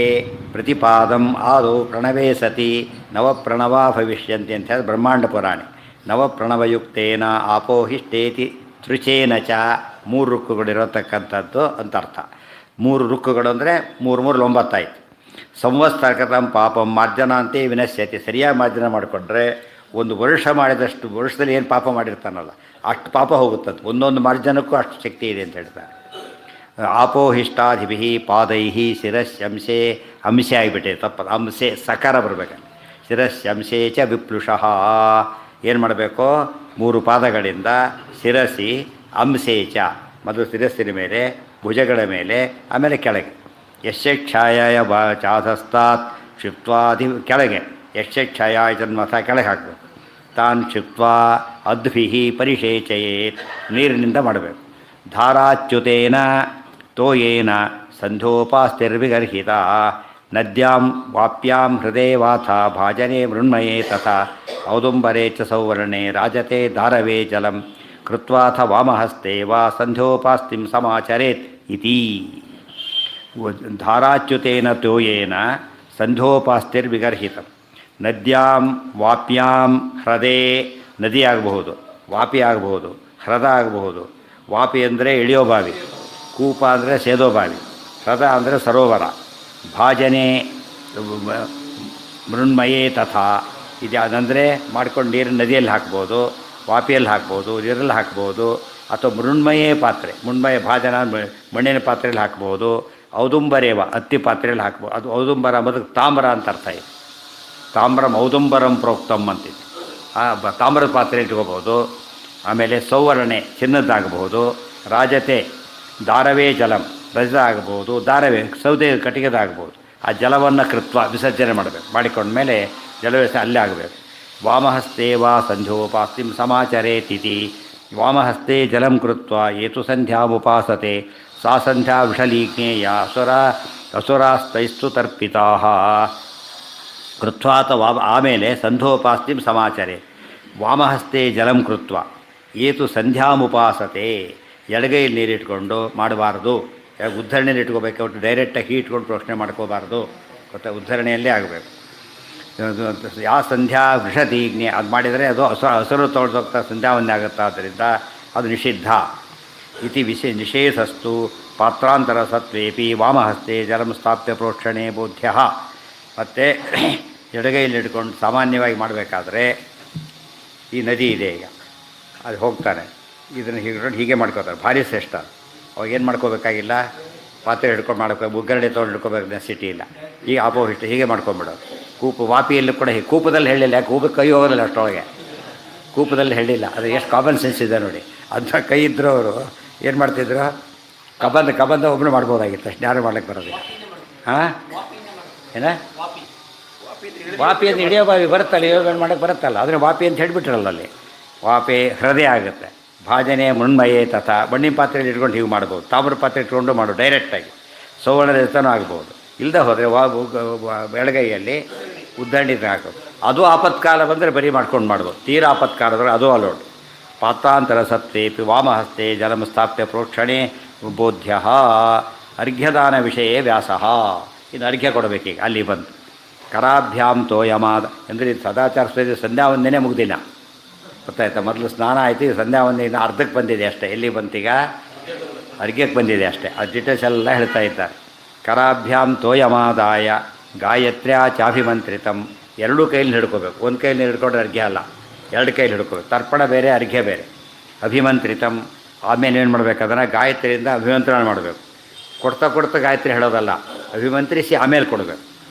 ಪ್ರತಿಪಾದಂ ಆದೌ ಪ್ರಣವೇ ಸತಿ ನವಪ್ರಣವಾ ಭವಿಷ್ಯಂತಿ ಅಂತ ಹೇಳಿ ಬ್ರಹ್ಮಾಂಡ ಪುರಾಣಿ. ನವಪ್ರಣವಯುಕ್ತೇನ ಆಪೋಹಿಷ್ಟೇತಿ ತೃಚೇನ ಚ 3 ರುಕ್ಕುಗಳಿರತಕ್ಕಂಥದ್ದು ಅಂತ ಅರ್ಥ. 3 ರುಕ್ಕುಗಳು ಅಂದರೆ 3 3 9 ಆಯಿತು. ಸಂವತ್ಸರಕಂ ಪಾಪಂ ಮಾರ್ಜನ ಅಂತೇ ವಿನಶ್ಯತಿ. ಸರಿಯಾಗಿ ಮಾರ್ಜನ ಮಾಡಿಕೊಂಡ್ರೆ ಒಂದು ವರ್ಷ ಮಾಡಿದಷ್ಟು, ವರ್ಷದಲ್ಲಿ ಏನು ಪಾಪ ಮಾಡಿರ್ತಾನಲ್ಲ ಅಷ್ಟು ಪಾಪ ಹೋಗುತ್ತದೆ. ಒಂದೊಂದು ಮಾರ್ಜನಕ್ಕೂ ಅಷ್ಟು ಶಕ್ತಿ ಇದೆ ಅಂತ ಹೇಳ್ತಾರೆ. ಆಪೋಹಿಷ್ಟಾಧಿಭಿ ಪಾದೈ ಶಿರಸ್ಯಂಶೆ, ಅಂಶೆ ಆಗಿಬಿಟ್ಟೆ ತಪ್ಪದು, ಅಂಶೆ ಸಕಾರ ಬರಬೇಕಲ್ಲ. ಶಿರಸ್ಯಂಶೆ ಚ ವಿಪ್ಲುಷಃ. ಏನು ಮಾಡಬೇಕು? 3 ಪಾದಗಳಿಂದ ಶಿರಸಿ ಅಂಶೆ ಚ, ಮೊದಲು ಶಿರಸ್ಸಿನ ಮೇಲೆ, ಭುಜಗಳ ಮೇಲೆ, ಆಮೇಲೆ ಕೆಳಗೆ. ಯಶಕ್ಷಾಯ ಚಾಧಸ್ತಾತ್ ಕ್ಷಿಪ್ವಾಧಿ ಕೆಳಗೆ, ಯಶಕ್ಷಾಯ ಜನ್ಮಥ ಕೆಳಗೆ ಹಾಕಬೇಕು. ತಾನ್ ಕ್ಷಿಪ್ವಾ ಅದ್ಭಿ ಪರಿಷೇಚಯೇತ್, ನೀರಿನಿಂದ ಮಾಡಬೇಕು. ಧಾರಾಚ್ಯುತೇನ ತೋಯೇನ ಸಂಧೋಪಾಸ್ತಿರ್ವಿಗರ್ಹಿತ ನದ್ಯಾಂ ವಾಪ್ಯಾಂ ಹೃದಯ ವಾಥ ಭಾಜನೆ ಮೃಣ್ಮಯೇ ತಥಾ ಔದುಂಬರೇ ಚ ಸೌವರ್ಣೆ ರಾಜತೆ ಧಾರವೇ ಜಲಂ ಕೃತ್ವಾಥ ವಾಮಹಸ್ತೆ ವಾ ಸಂಧ್ಯೋಪಾಸ್ತಿಂ ಸಮಾಚರೇತ್ ಇತಿ. ಧಾರಾಚ್ಯುತೇನ ತೋಯೇನ ಸಂಧ್ಯೋಪಾಸ್ತಿರ್ವಿಗರ್ಹಿತ ನದ್ಯಾಂ ವಾಪ್ಯಾಂ ಹೃದಯ, ನದಿ ಆಗಬಹುದು, ವಾಪಿ ಆಗಬಹುದು, ಹ್ರದ ಆಗಬಹುದು. ವಾಪಿ ಅಂದರೆ ಇಳಿಯೋ ಬಾವಿ, ಕೂಪ ಅಂದರೆ ಸೇದೋ ಬಾವಿ, ಹ್ರದ ಅಂದರೆ ಸರೋವರ. ಭಾಜನೆ ಮೃಣ್ಮಯೇ ತಥಾ, ಇದು ಅದಂದರೆ ಮಾಡ್ಕೊಂಡು ನೀರು ನದಿಯಲ್ಲಿ ಹಾಕ್ಬೋದು, ವಾಪಿಯಲ್ಲಿ ಹಾಕ್ಬೋದು, ನೀರಲ್ಲಿ ಹಾಕ್ಬೋದು, ಅಥವಾ ಮೃಣ್ಮಯೇ ಪಾತ್ರೆ, ಮೃಣ್ಮಯ ಭಾಜನ ಮಣ್ಣಿನ ಪಾತ್ರೆಯಲ್ಲಿ ಹಾಕ್ಬೋದು. ಔದುಂಬರೇವ ಹತ್ತಿ ಪಾತ್ರೆಯಲ್ಲಿ ಹಾಕ್ಬೋದು. ಅದು ಔದುಂಬರ ಅಂಬುದು ತಾಮ್ರ ಅಂತ ಅರ್ಥ ಇದೆ. ತಾಮ್ರಂ ಔದುಂಬರಂ ಪ್ರೋಕ್ತಮ್ ಅಂತಿದೆ. ತಾಮ್ರದ ಪಾತ್ರೆ ಇಟ್ಕೋಬೋದು. ಆಮೇಲೆ ಸೌವರ್ಣೆ ಚಿನ್ನದ್ದಾಗಬಹುದು. ರಾಜತೆ ದಾರವೇ ಜಲಂ, ರಜದ ಆಗಬಹುದು. ದಾರವೇ ಸೌದೆ ಕಟ್ಟಿಗೆದಾಗಬಹುದು. ಆ ಜಲವನ್ನು ಕೃತ್ವ ವಿಸರ್ಜನೆ ಮಾಡಬೇಕು. ಮಾಡಿಕೊಂಡ್ಮೇಲೆ ಜಲವೇಸ ಅಲ್ಲೇ ಆಗಬೇಕು. ವಾಮಹಸ್ತೆ ವಾ ಸಂಧ್ಯೋಪಾಸ್ತಿಂ ಸಮಾಚರೇತಿತಿ. ವಾಮಹಸ್ತೆ ಜಲಂ ಕೃತ್ವ ಏತು ಸಂಧ್ಯಾಮುಪಾಸತೆ ಸಾ ಸಂಧ್ಯಾ ವಿಷಲೀಜ್ಞೇಯ ಅಸುರಾಸ್ತೈಸ್ತು ತರ್ಪಿತಾ ಕೃತ್ವಾತ ಆಮೇಲೆ ಸಂಧ್ಯೋಪಾಸ್ತಿಂ ಸಮಾಚರೆ. ವಾಮಹಸ್ತೆ ಜಲಂ ಕೃತ್ವ ಏತು ಸಂಧ್ಯಾಮುಪಾಸತೆ. ಎಡಗೈಯಲ್ಲಿ ನೀರಿಟ್ಕೊಂಡು ಮಾಡಬಾರ್ದು. ಉದ್ಧರಣೆಯಲ್ಲಿ ಇಟ್ಕೋಬೇಕು, ಒಟ್ಟು ಡೈರೆಕ್ಟಾಗಿ ಹೀಟ್ಕೊಂಡು ಪ್ರಶ್ನೆ ಮಾಡ್ಕೋಬಾರ್ದು. ಗೊತ್ತಾ, ಉದ್ಧರಣೆಯಲ್ಲೇ ಆಗಬೇಕು. ಯಾವ ಸಂಧ್ಯಾ ವೃಷದೀಜ್ಞೆ ಅದು ಮಾಡಿದರೆ ಅದು ಹಸರು ತೊಳೆದೋಗ್ತಾ ಸಂಧ್ಯಾವಂದೇ ಆಗುತ್ತೆ. ಆದ್ದರಿಂದ ಅದು ನಿಷಿದ್ಧ. ಇತಿ ನಿಷೇಧಸ್ತು ಪಾತ್ರಾಂತರ ಸತ್ವೇಪಿ ವಾಮಹಸ್ತೆ ಜಲಂ ಸ್ಥಾಪ್ಯ ಪ್ರೋಕ್ಷಣೆ ಬೋಧ್ಯ. ಮತ್ತು ಎಡಗೈಯಲ್ಲಿ ಹಿಡ್ಕೊಂಡು ಸಾಮಾನ್ಯವಾಗಿ ಮಾಡಬೇಕಾದ್ರೆ, ಈ ನದಿ ಇದೆ ಈಗ, ಅದು ಹೋಗ್ತಾನೆ, ಇದನ್ನು ಹೀಗೆ ಮಾಡ್ಕೋತಾರೆ, ಭಾರಿ ಶ್ರೇಷ್ಠ. ಅವಾಗ ಏನು ಮಾಡ್ಕೋಬೇಕಾಗಿಲ್ಲ, ಪಾತ್ರೆ ಹಿಡ್ಕೊಂಡು ಮಾಡ್ಕೋ, ಒಗ್ಗರಣೆ ತೊಗೊಂಡು ಹಿಡ್ಕೋಬೇಕು ನೆಸಿಟಿ ಇಲ್ಲ. ಈಗ ಆಪೋಸಿಟ್ ಹೀಗೆ ಮಾಡ್ಕೊಂಬಿಡೋದು. ಕೂಪು ವಾಪಿಯಲ್ಲೂ ಕೂಡ ಹೀಗೆ. ಕೂಪದಲ್ಲಿ ಹೇಳಿಲ್ಲ, ಯಾಕೆ ಕೂಪಕ್ಕೆ ಕೈ ಹೋಗೋದಿಲ್ಲ ಅಷ್ಟೊಳಗೆ. ಕೂಪದಲ್ಲಿ ಹೇಳಿಲ್ಲ, ಅದು ಎಷ್ಟು ಕಾಮನ್ ಸೆನ್ಸ್ ಇದೆ ನೋಡಿ. ಅದನ್ನ ಕೈ ಇದ್ದರೂ ಅವರು ಏನು ಮಾಡ್ತಿದ್ರು, ಕಬಂದ ಒಬ್ಬರು ಮಾಡ್ಬೋದಾಗಿತ್ತು, ಅಷ್ಟು ಯಾರು ಮಾಡ್ಲಿಕ್ಕೆ ಬರೋದಿಲ್ಲ. ಹಾಂ, ಏನ ವಾಪಿ ಅಂತ ಹಿಡಿಯೋ ಬಾವಿ ಬರುತ್ತಲ್ಲ, ಯೋಗ ಮಾಡೋಕ್ಕೆ ಬರುತ್ತಲ್ಲ, ಅದನ್ನು ವಾಪಿ ಅಂತ ಹೇಳಿಬಿಟ್ರಲ್ಲ ಅಲ್ಲಿ. ವಾಪಿ ಹೃದಯ ಆಗುತ್ತೆ. ಭಾಜನೆ ಮೃಣ್ಮಯೇ ತಥಾ. ಮಣ್ಣಿನ ಪಾತ್ರೆಯಲ್ಲಿ ಇಟ್ಕೊಂಡು ಹೀಗೆ ಮಾಡ್ಬೋದು. ತಾಮ್ರ ಪಾತ್ರೆ ಇಟ್ಕೊಂಡು ಮಾಡು ಡೈರೆಕ್ಟಾಗಿ. ಸೌವರ್ಣದ ಜೊತೆನೂ ಆಗ್ಬೋದು. ಇಲ್ಲದೆ ಹೋದರೆ ಬೆಳಗೈಯಲ್ಲಿ ಉದ್ದಂಡಿತ ಹಾಕೋದು. ಅದು ಆಪತ್ಕಾಲ ಬಂದರೆ ಬರೀ ಮಾಡ್ಕೊಂಡು ಮಾಡ್ಬೋದು. ತೀರಾ ಆಪತ್ಕಾಲದ್ರೆ ಅದು ಅಲೋಡ್. ಪಾತ್ರಾಂತರ ಸತ್ವೇಪಿ ವಾಮಹಸ್ತೆ ಜಲಂ ಸ್ಥಾಪ್ಯ ಪ್ರೋಕ್ಷಣೆ ಬೋಧ್ಯ. ಅರ್ಘ್ಯದಾನ ವಿಷಯೇ ವ್ಯಾಸಃ. ಇನ್ನು ಅರ್ಘ್ಯ ಕೊಡಬೇಕೀಗ. ಅಲ್ಲಿ ಬಂತು ಕರಾಭ್ಯಾಂ ತೋಯಮಾದ ಅಂದರೆ ಇದು ಸದಾಚಾರ ಸ್ವೇದ ಸಂಧ್ಯಾವಂದನೆ ಮುಗ್ದಿಲ್ಲ. ಗೊತ್ತಾಯ್ತಾ? ಮೊದಲು ಸ್ನಾನ ಆಯಿತು, ಸಂಧ್ಯಾವಂದನೆ ಇನ್ನು ಅರ್ಧಕ್ಕೆ ಬಂದಿದೆ ಅಷ್ಟೇ. ಎಲ್ಲಿ ಬಂತೀಗ? ಅರ್ಘ್ಯಕ್ಕೆ ಬಂದಿದೆ ಅಷ್ಟೇ. ಅದು ಡೀಟೇಲ್ಸ್ ಎಲ್ಲ ಹೇಳ್ತಾ ಇದ್ದಾರೆ. ಕರಾಭ್ಯಾಂ ತೋಯಮಾದಾಯ ಗಾಯತ್ರ್ಯಾ ಚಾಭಿಮಂತ್ರಿತಂ. ಎರಡೂ ಕೈಯಲ್ಲಿ ಹಿಡ್ಕೋಬೇಕು. ಒಂದು ಕೈಯಲ್ಲಿ ಹಿಡ್ಕೊಂಡ್ರೆ ಅರ್ಘ್ಯ ಅಲ್ಲ, ಎರಡು ಕೈಯಲ್ಲಿ ಹಿಡ್ಕೋಬೇಕು. ತರ್ಪಣ ಬೇರೆ, ಅರ್ಘ್ಯ ಬೇರೆ. ಅಭಿಮಂತ್ರಿತಂ ಆಮೇಲೆ ಏನು ಮಾಡಬೇಕು, ಅದನ್ನು ಗಾಯತ್ರಿಯಿಂದ ಅಭಿಮಂತ್ರಣ ಮಾಡಬೇಕು. ಕೊಡ್ತಾ ಗಾಯತ್ರಿ ಹೇಳೋದಲ್ಲ, ಅಭಿಮಂತ್ರಿಸಿ ಆಮೇಲೆ ಕೊಡಬೇಕು.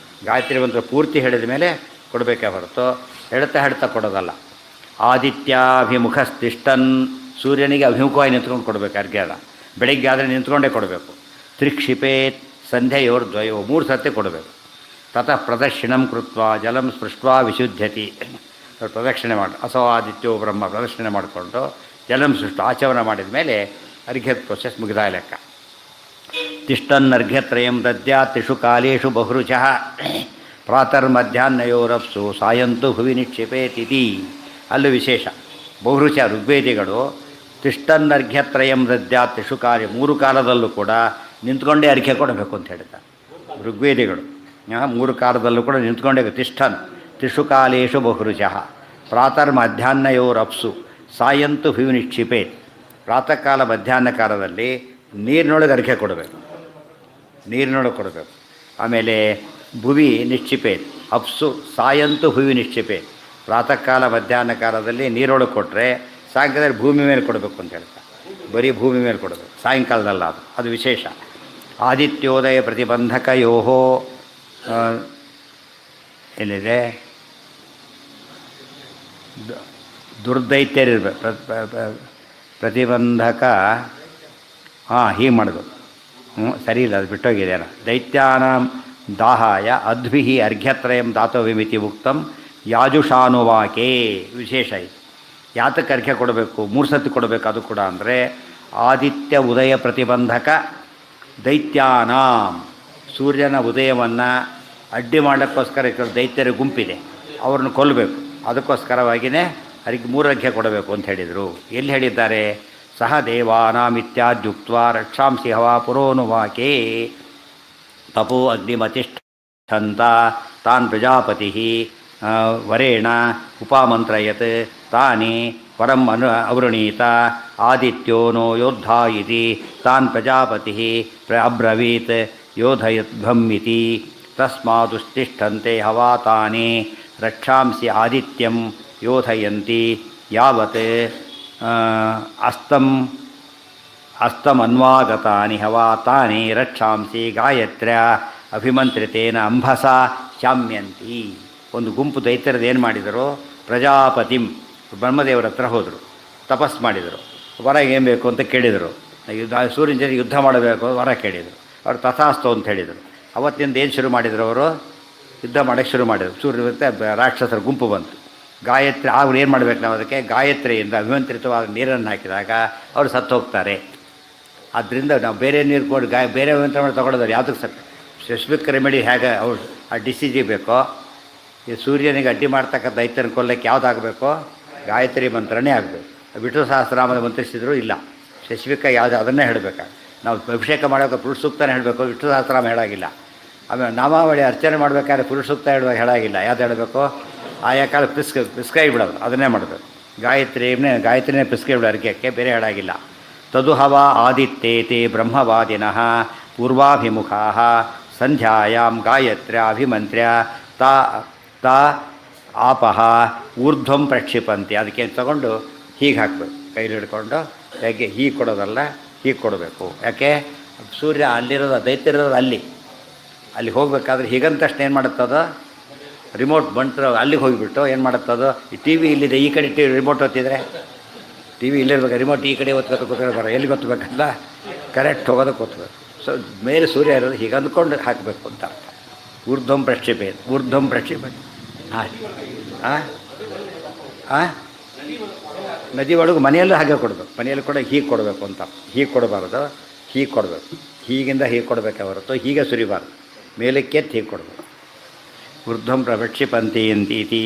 ಗಾಯತ್ರಿ ಮಂತ್ರ ಪೂರ್ತಿ ಹೇಳಿದ ಮೇಲೆ ಕೊಡಬೇಕೇ ಹೊರತು ಹೇಳ್ತಾ ಹೇಳ್ತಾ ಕೊಡೋದಲ್ಲ. ಆದಿತ್ಯಾಭಿಮುಖಸ್ತಿಷ್ಠನ್, ಸೂರ್ಯನಿಗೆ ಅಭಿಮುಖವಾಗಿ ನಿಂತ್ಕೊಂಡು ಕೊಡಬೇಕು ಅರ್ಘ್ಯನ. ಬೆಳಿಗ್ಗೆ ಆದರೆ ನಿಂತ್ಕೊಂಡೇ ಕೊಡಬೇಕು. ತ್ರಿಕ್ಷಿಪೇತ್ ಸಂಧ್ಯೆಯೋರ್ದ್ವಯೋ, 3 ಸರ್ತಿ ಕೊಡಬೇಕು. ತತಃ ಪ್ರದಕ್ಷಿಣಂ ಕೃತ್ವ ಜಲಂ ಸ್ಪೃಷ್ಟ್ವಾ ವಿಶುದ್ಧತಿ, ಪ್ರದಕ್ಷಿಣೆ ಮಾಡಿ ಅಸೋ ಆದಿತ್ಯೋ ಬ್ರಹ್ಮ ಪ್ರದಕ್ಷಿಣೆ ಮಾಡಿಕೊಂಡು ಜಲಂ ಸೃಷ್ಟ ಆಚಮನ ಮಾಡಿದ ಮೇಲೆ ಅರ್ಘ್ಯದ ಪ್ರೊಸೆಸ್ ಮುಗಿದ ಲೆಕ್ಕ. ತಿಷ್ಟನ್ನರ್ಘ್ಯತ್ರಯಂ ದದ್ಯಾತ್ ತ್ರಿಷು ಕಾಲೇಷು ಬಹುರುಚಃ ಪ್ರಾತರ್ಮಧ್ಯಾಹ್ನಯೋರಪ್ಸು ಸಾಯಂತು ಭುವಿ ನಿಕ್ಷಿಪೇತಿಥಿ. ಅಲ್ಲೂ ವಿಶೇಷ. ಬಹುರುಚ ಋಗ್ವೇದಿಗಳು ತಿಷ್ಟನ್ನರ್ಘ್ಯತ್ರಯಂ ದದ್ಯಾತ್ ತ್ರಿಷು ಕಾಲ, 3 ಕಾಲದಲ್ಲೂ ಕೂಡ ನಿಂತ್ಕೊಂಡೇ ಅರ್ಘ್ಯ ಕೊಡಬೇಕು ಅಂತ ಹೇಳ್ತಾರೆ ಋಗ್ವೇದಿಗಳು. 3 ಕಾಲದಲ್ಲೂ ಕೂಡ ನಿಂತ್ಕೊಂಡೇ ತಿಷ್ಠನ್ ತ್ರಿಷು ಕಾಲೇಷು ಬಹುರುಚಃ ಪ್ರಾತರ್ಮಧ್ಯಾಹ್ನಯೋರಪ್ಸು ಸಾಯಂತು ಭುವಿ ನಿಕ್ಷಿಪೇತ್. ಪ್ರಾತಃ ಕಾಲ ಮಧ್ಯಾಹ್ನ ಕಾಲದಲ್ಲಿ ನೀರಿನೊಳಗೆ ಅರ್ಘ್ಯ ಕೊಡಬೇಕು, ನೀರಿನೊಳಗೆ ಕೊಡಬೇಕು. ಆಮೇಲೆ ಭುವಿ ನಿಕ್ಷಿಪೇತ್, ಅಪ್ಸು ಸಾಯಂತು ಭುವಿ ನಿಕ್ಷಿಪೇತ್. ಪ್ರಾತಃ ಕಾಲ ಮಧ್ಯಾಹ್ನ ಕಾಲದಲ್ಲಿ ನೀರೊಳಗೆ ಕೊಟ್ಟರೆ ಸಾಯಂಕಾಲದಲ್ಲಿ ಭೂಮಿ ಮೇಲೆ ಕೊಡಬೇಕು ಅಂತ ಹೇಳ್ತಾರೆ. ಬರೀ ಭೂಮಿ ಮೇಲೆ ಕೊಡಬೇಕು ಸಾಯಂಕಾಲದಲ್ಲ, ಅದು ವಿಶೇಷ. ಆದಿತ್ಯೋದಯ ಪ್ರತಿಬಂಧಕಯೋಹೋ ಏನಿದೆ ದುರ್ದೈತ್ಯರಿರ್ಬೇಕು ಪ್ರತಿಬಂಧಕ. ಹೀಗೆ ಮಾಡೋದು ಸರಿ ಇಲ್ಲ, ಅದು ಬಿಟ್ಟೋಗಿದೆಯಲ್ಲ. ದೈತ್ಯಾನಾಂ ದಾಹಾಯ ಅದ್ಭಿ ಅರ್ಘ್ಯತ್ರಯಂ ದಾತವ್ಯಮಿತಿ ಉಕ್ತಂ ಯಾಜುಷಾನುವಾಕೆ. ವಿಶೇಷ ಇದು. ಯಾತಕ್ಕೆ ಅರ್ಘ್ಯ ಕೊಡಬೇಕು, 3 ಸರ್ತಿ ಕೊಡಬೇಕು ಅದು ಕೂಡ ಅಂದರೆ ಆದಿತ್ಯ ಉದಯ ಪ್ರತಿಬಂಧಕ ದೈತ್ಯಾನಾಂ, ಸೂರ್ಯನ ಉದಯವನ್ನು ಅಡ್ಡಿ ಮಾಡಲಿಕ್ಕೋಸ್ಕರ ದೈತ್ಯರ ಗುಂಪಿದೆ, ಅವ್ರನ್ನ ಕೊಲ್ಲಬೇಕು. ಅದಕ್ಕೋಸ್ಕರವಾಗಿಯೇ 3 ಅರ್ಘ್ಯ ಕೊಡಬೇಕು ಅಂತ ಹೇಳಿದರು. ಎಲ್ಲಿ ಹೇಳಿದ್ದಾರೆ? ಸಹ ದೇವಾನಾಮಿತ್ಯಾದ್ಯುಕ್ತ ರಕ್ಷಾಂಸಿ ಹವಾ ಪುರೋನುವಾಕೆ ತಪೋ ಅಗ್ನಿಮತಿಷ್ಠಂತ ತಾನ್ ಪ್ರಜಾಪತಿ ವರೇಣ ಉಪಮಂತ್ರಯತ್ ತಾನಿ ಪರಂ ಅವೃಣೀತ ಆದಿತ್ಯೋ ನೋ ಯೋದ್ಧಾ ಇತಿ ತಾನ್ ಪ್ರಜಾಪತಿ ಅಬ್ರವೀತ್ ಯೋಧಯದ್ಭಂ ಇತಿ ತಸ್ಮಾದುಷ್ಟಿಷ್ಠಂತೆ ಹವಾ ತಾನೇ ರಕ್ಷಾಂಸಿ ಆದಿತ್ಯಂ ಯೋಧಯಂತಿ ಯಾವತ್ ಅಸ್ತಮನ್ವಾಗತಾನಿ ಹವಾ ತಾನೇ ರಕ್ಷಾಂಸಿ ಗಾಯತ್ರ್ಯ ಅಭಿಮಂತ್ರಿತೇನ ಅಂಬಸ ಶಾಮ್ಯಂತಿ. ಒಂದು ಗುಂಪು ದೈತ್ಯರದ್ದು ಏನು ಮಾಡಿದರು? ಪ್ರಜಾಪತಿಂ, ಬ್ರಹ್ಮದೇವರ ಹತ್ರ ಹೋದರು, ತಪಸ್ ಮಾಡಿದರು. ವರ ಏನು ಬೇಕು ಅಂತ ಕೇಳಿದರು. ಸೂರ್ಯನ ಜೊತೆ ಯುದ್ಧ ಮಾಡಬೇಕು ವರ ಕೇಳಿದರು. ಅವರು ತಥಾಸ್ತು ಅಂತ ಹೇಳಿದರು. ಅವತ್ತಿಂದ ಏನು ಶುರು ಮಾಡಿದರು? ಅವರು ಯುದ್ಧ ಮಾಡೋಕ್ಕೆ ಶುರು ಮಾಡಿದರು. ಸೂರ್ಯ ಮತ್ತು ರಾಕ್ಷಸರ ಗುಂಪು ಬಂತು. ಗಾಯತ್ರಿ ಅವ್ರು ಏನು ಮಾಡಬೇಕು? ನಾವು ಅದಕ್ಕೆ ಗಾಯತ್ರಿಯಿಂದ ಅಭಿಮಂತ್ರಿತವಾದ ನೀರನ್ನು ಹಾಕಿದಾಗ ಅವರು ಸತ್ತು ಹೋಗ್ತಾರೆ. ಆದ್ದರಿಂದ ನಾವು ಬೇರೆ ನೀರು ಕೊಟ್ಟು ಬೇರೆ ಮಂತ್ರ ಮಾಡಿ ತೊಗೊಳೋದು ಯಾವುದಕ್ಕೆ ಸ್ಪೆಸಿಫಿಕ್ ರೆಮಿಡಿ ಹೇಗೆ ಅವ್ರು ಆ ಡಿಸೀಜಿಗೆ ಬೇಕೋ, ಈ ಸೂರ್ಯನಿಗೆ ಅಡ್ಡಿ ಮಾಡ್ತಕ್ಕಂಥ ದೈತ್ಯನ ಕೊಲ್ಲಕ್ಕೆ ಯಾವುದಾಗಬೇಕೋ ಗಾಯತ್ರಿ ಮಂತ್ರನೇ ಆಗಬೇಕು. ವಿಷ್ಣು ಸಹಸ್ರನಾಮದ ಮಂತ್ರಿಸಿದ್ರು ಇಲ್ಲ, ಸ್ಪೆಸಿಫಿಕ್ಕಾಗಿ ಯಾವುದು ಅದನ್ನೇ ಹೇಳಬೇಕಾಗ. ನಾವು ಅಭಿಷೇಕ ಮಾಡೋಕೆ ಪುರುಷ ಸೂಕ್ತನೇ ಹೇಳಬೇಕು, ವಿಷ್ಣು ಸಹಸ್ರನಾಮ ಹೇಳಾಗಿಲ್ಲ. ಆಮೇಲೆ ನಾಮಾವಳಿ ಅರ್ಚನೆ ಮಾಡಬೇಕಾದ್ರೆ ಪುರುಷ ಸೂಕ್ತ ಹೇಳಾಗಿಲ್ಲ. ಯಾವ್ದು ಹೇಳಬೇಕು? ಆಯಾ ಕಾಲ ಪ್ರಿಸ್ಕ್ರೈಬ್ ಬಿಡೋದು, ಅದನ್ನೇ ಮಾಡಬೇಕು. ಗಾಯತ್ರಿನೇ ಪ್ರಿಸ್ಕ್ರೈಬ್ ಅರ್ಘ್ಯಕ್ಕೆ, ಬೇರೆ ಹೇಳಾಗಿಲ್ಲ. ತದು ಹವಾ ಆದಿತ್ಯೇತೆ ಬ್ರಹ್ಮವಾದಿನಃ ಪೂರ್ವಾಭಿಮುಖಾ ಸಂಧ್ಯಾಯಾಂ ಗಾಯತ್ರ್ಯ ಅಭಿಮಂತ್ರ್ಯ ತಾ ಆಪಹ ಊರ್ಧ್ವಂ ಪ್ರಕ್ಷಿಪಂತಿ. ಅದಕ್ಕೆ ತಗೊಂಡು ಹೀಗೆ ಹಾಕಬೇಕು, ಕೈಲಿ ಹಿಡ್ಕೊಂಡು. ಹೇಗೆ ಹೀಗೆ ಕೊಡೋದಲ್ಲ, ಹೀಗೆ ಕೊಡಬೇಕು. ಯಾಕೆ? ಸೂರ್ಯ ಅಲ್ಲಿರೋದು, ದೈತ್ಯರೋದು ಅಲ್ಲಿ ಹೋಗಬೇಕಾದ್ರೆ ಹೀಗಂತ ತಕ್ಷಣ ಏನು ಮಾಡುತ್ತದೋ ರಿಮೋಟ್ ಬಂತು, ಅಲ್ಲಿಗೆ ಹೋಗಿಬಿಟ್ಟು ಏನು ಮಾಡುತ್ತದೋ, ಈ ಟಿ ವಿ ಇಲ್ಲಿದೆ, ಈ ಕಡೆ ರಿಮೋಟ್ ಒತ್ತಿದ್ರೆ ಟಿ ವಿ ಇಲ್ಲಿರ್ಬೇಕು, ರಿಮೋಟ್ ಈ ಕಡೆ ಒತ್ತಬೇಕು, ಕೂತ್ಕೊಳ್ಬಾರ, ಎಲ್ಲಿಗೆ ಒತ್ತಬೇಕಲ್ಲ, ಕರೆಕ್ಟ್ ಹೋಗೋದಕ್ಕೆ ಒತ್ತಬೇಕು. ಸೊ ಮೇಲೆ ಸೂರ್ಯ ಇರೋದು ಹೀಗೆ ಅಂದ್ಕೊಂಡು ಹಾಕಬೇಕು ಅಂತ ಅರ್ಥ. ಊರ್ಧ್ವಂ ಪ್ರಕ್ಷಿಪೆ ನದಿ ಒಳಗೆ ಮನೆಯಲ್ಲೂ ಹಾಗೆ ಕೊಡಬೇಕು. ಮನೆಯಲ್ಲಿ ಕೂಡ ಹೀಗೆ ಕೊಡಬೇಕು ಅಂತ. ಹೀಗೆ ಕೊಡಬಾರ್ದು, ಹೀಗೆ ಕೊಡಬೇಕು. ಹೀಗಿಂದ ಹೀಗೆ ಕೊಡಬೇಕೆ ಹೊರತು ಹೀಗೆ ಸುರಿಬಾರ್ದು. ಮೇಲಕ್ಕೆ ಹೀಗೆ ಕೊಡಬೇಕು. ಊರ್ಧ್ವಂ ಪ್ರಕ್ಷಿಪಂತಿ ಅಂತೀತಿ.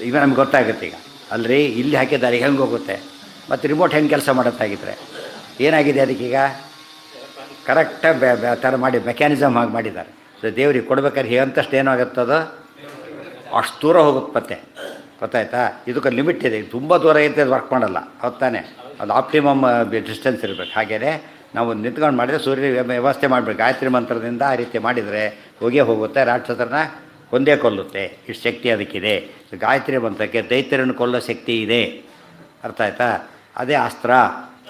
ಈಗ ನಮ್ಗೆ ಗೊತ್ತಾಗುತ್ತೆ. ಈಗ ಅಲ್ಲರಿ ಇಲ್ಲಿ ಹಾಕಿದ್ದಾರೆ, ಹೆಂಗೆ ಹೋಗುತ್ತೆ? ಮತ್ತು ರಿಮೋಟ್ ಹೆಂಗೆ ಕೆಲಸ ಮಾಡುತ್ತಾಗಿದ್ರೆ ಏನಾಗಿದೆ ಅದಕ್ಕೀಗ? ಕರೆಕ್ಟಾಗಿ ಥರ ಮಾಡಿ ಮೆಕ್ಯಾನಿಸಮ್ ಹಾಗೆ ಮಾಡಿದ್ದಾರೆ. ಸೊ ದೇವ್ರಿಗೆ ಕೊಡ್ಬೇಕಾದ್ರೆ ಹೇಗಂತಷ್ಟು ಏನಾಗುತ್ತದೋ ಅಷ್ಟು ದೂರ ಹೋಗುತ್ತೆ. ಮತ್ತೆ ಗೊತ್ತಾಯ್ತಾ? ಇದಕ್ಕೆ ಲಿಮಿಟ್ ಇದೆ. ತುಂಬ ದೂರ ಇರುತ್ತೆ, ಅದು ವರ್ಕ್ ಮಾಡಲ್ಲ. ಹೊತ್ತಾನೆ ಅದು ಆಪ್ಟಿಮಮ್ ಡಿಸ್ಟೆನ್ಸ್ ಇರಬೇಕು. ಹಾಗೆಯೇ ನಾವು ನಿಂತ್ಕೊಂಡು ಮಾಡಿದರೆ ಸೂರ್ಯ ವ್ಯವಸ್ಥೆ ಮಾಡಬೇಕು. ಗಾಯತ್ರಿ ಮಂತ್ರದಿಂದ ಆ ರೀತಿ ಮಾಡಿದರೆ ಹೋಗುತ್ತೆ, ರಾಕ್ಷಸರನ್ನ ಒಂದೇ ಕೊಲ್ಲುತ್ತೆ. ಇಷ್ಟು ಶಕ್ತಿ ಅದಕ್ಕಿದೆ. ಗಾಯತ್ರಿ ಮಂತ್ರಕ್ಕೆ ದೈತ್ಯರನ್ನು ಕೊಲ್ಲೋ ಶಕ್ತಿ ಇದೆ. ಅರ್ಥ ಆಯ್ತಾ? ಅದೇ ಅಸ್ತ್ರ.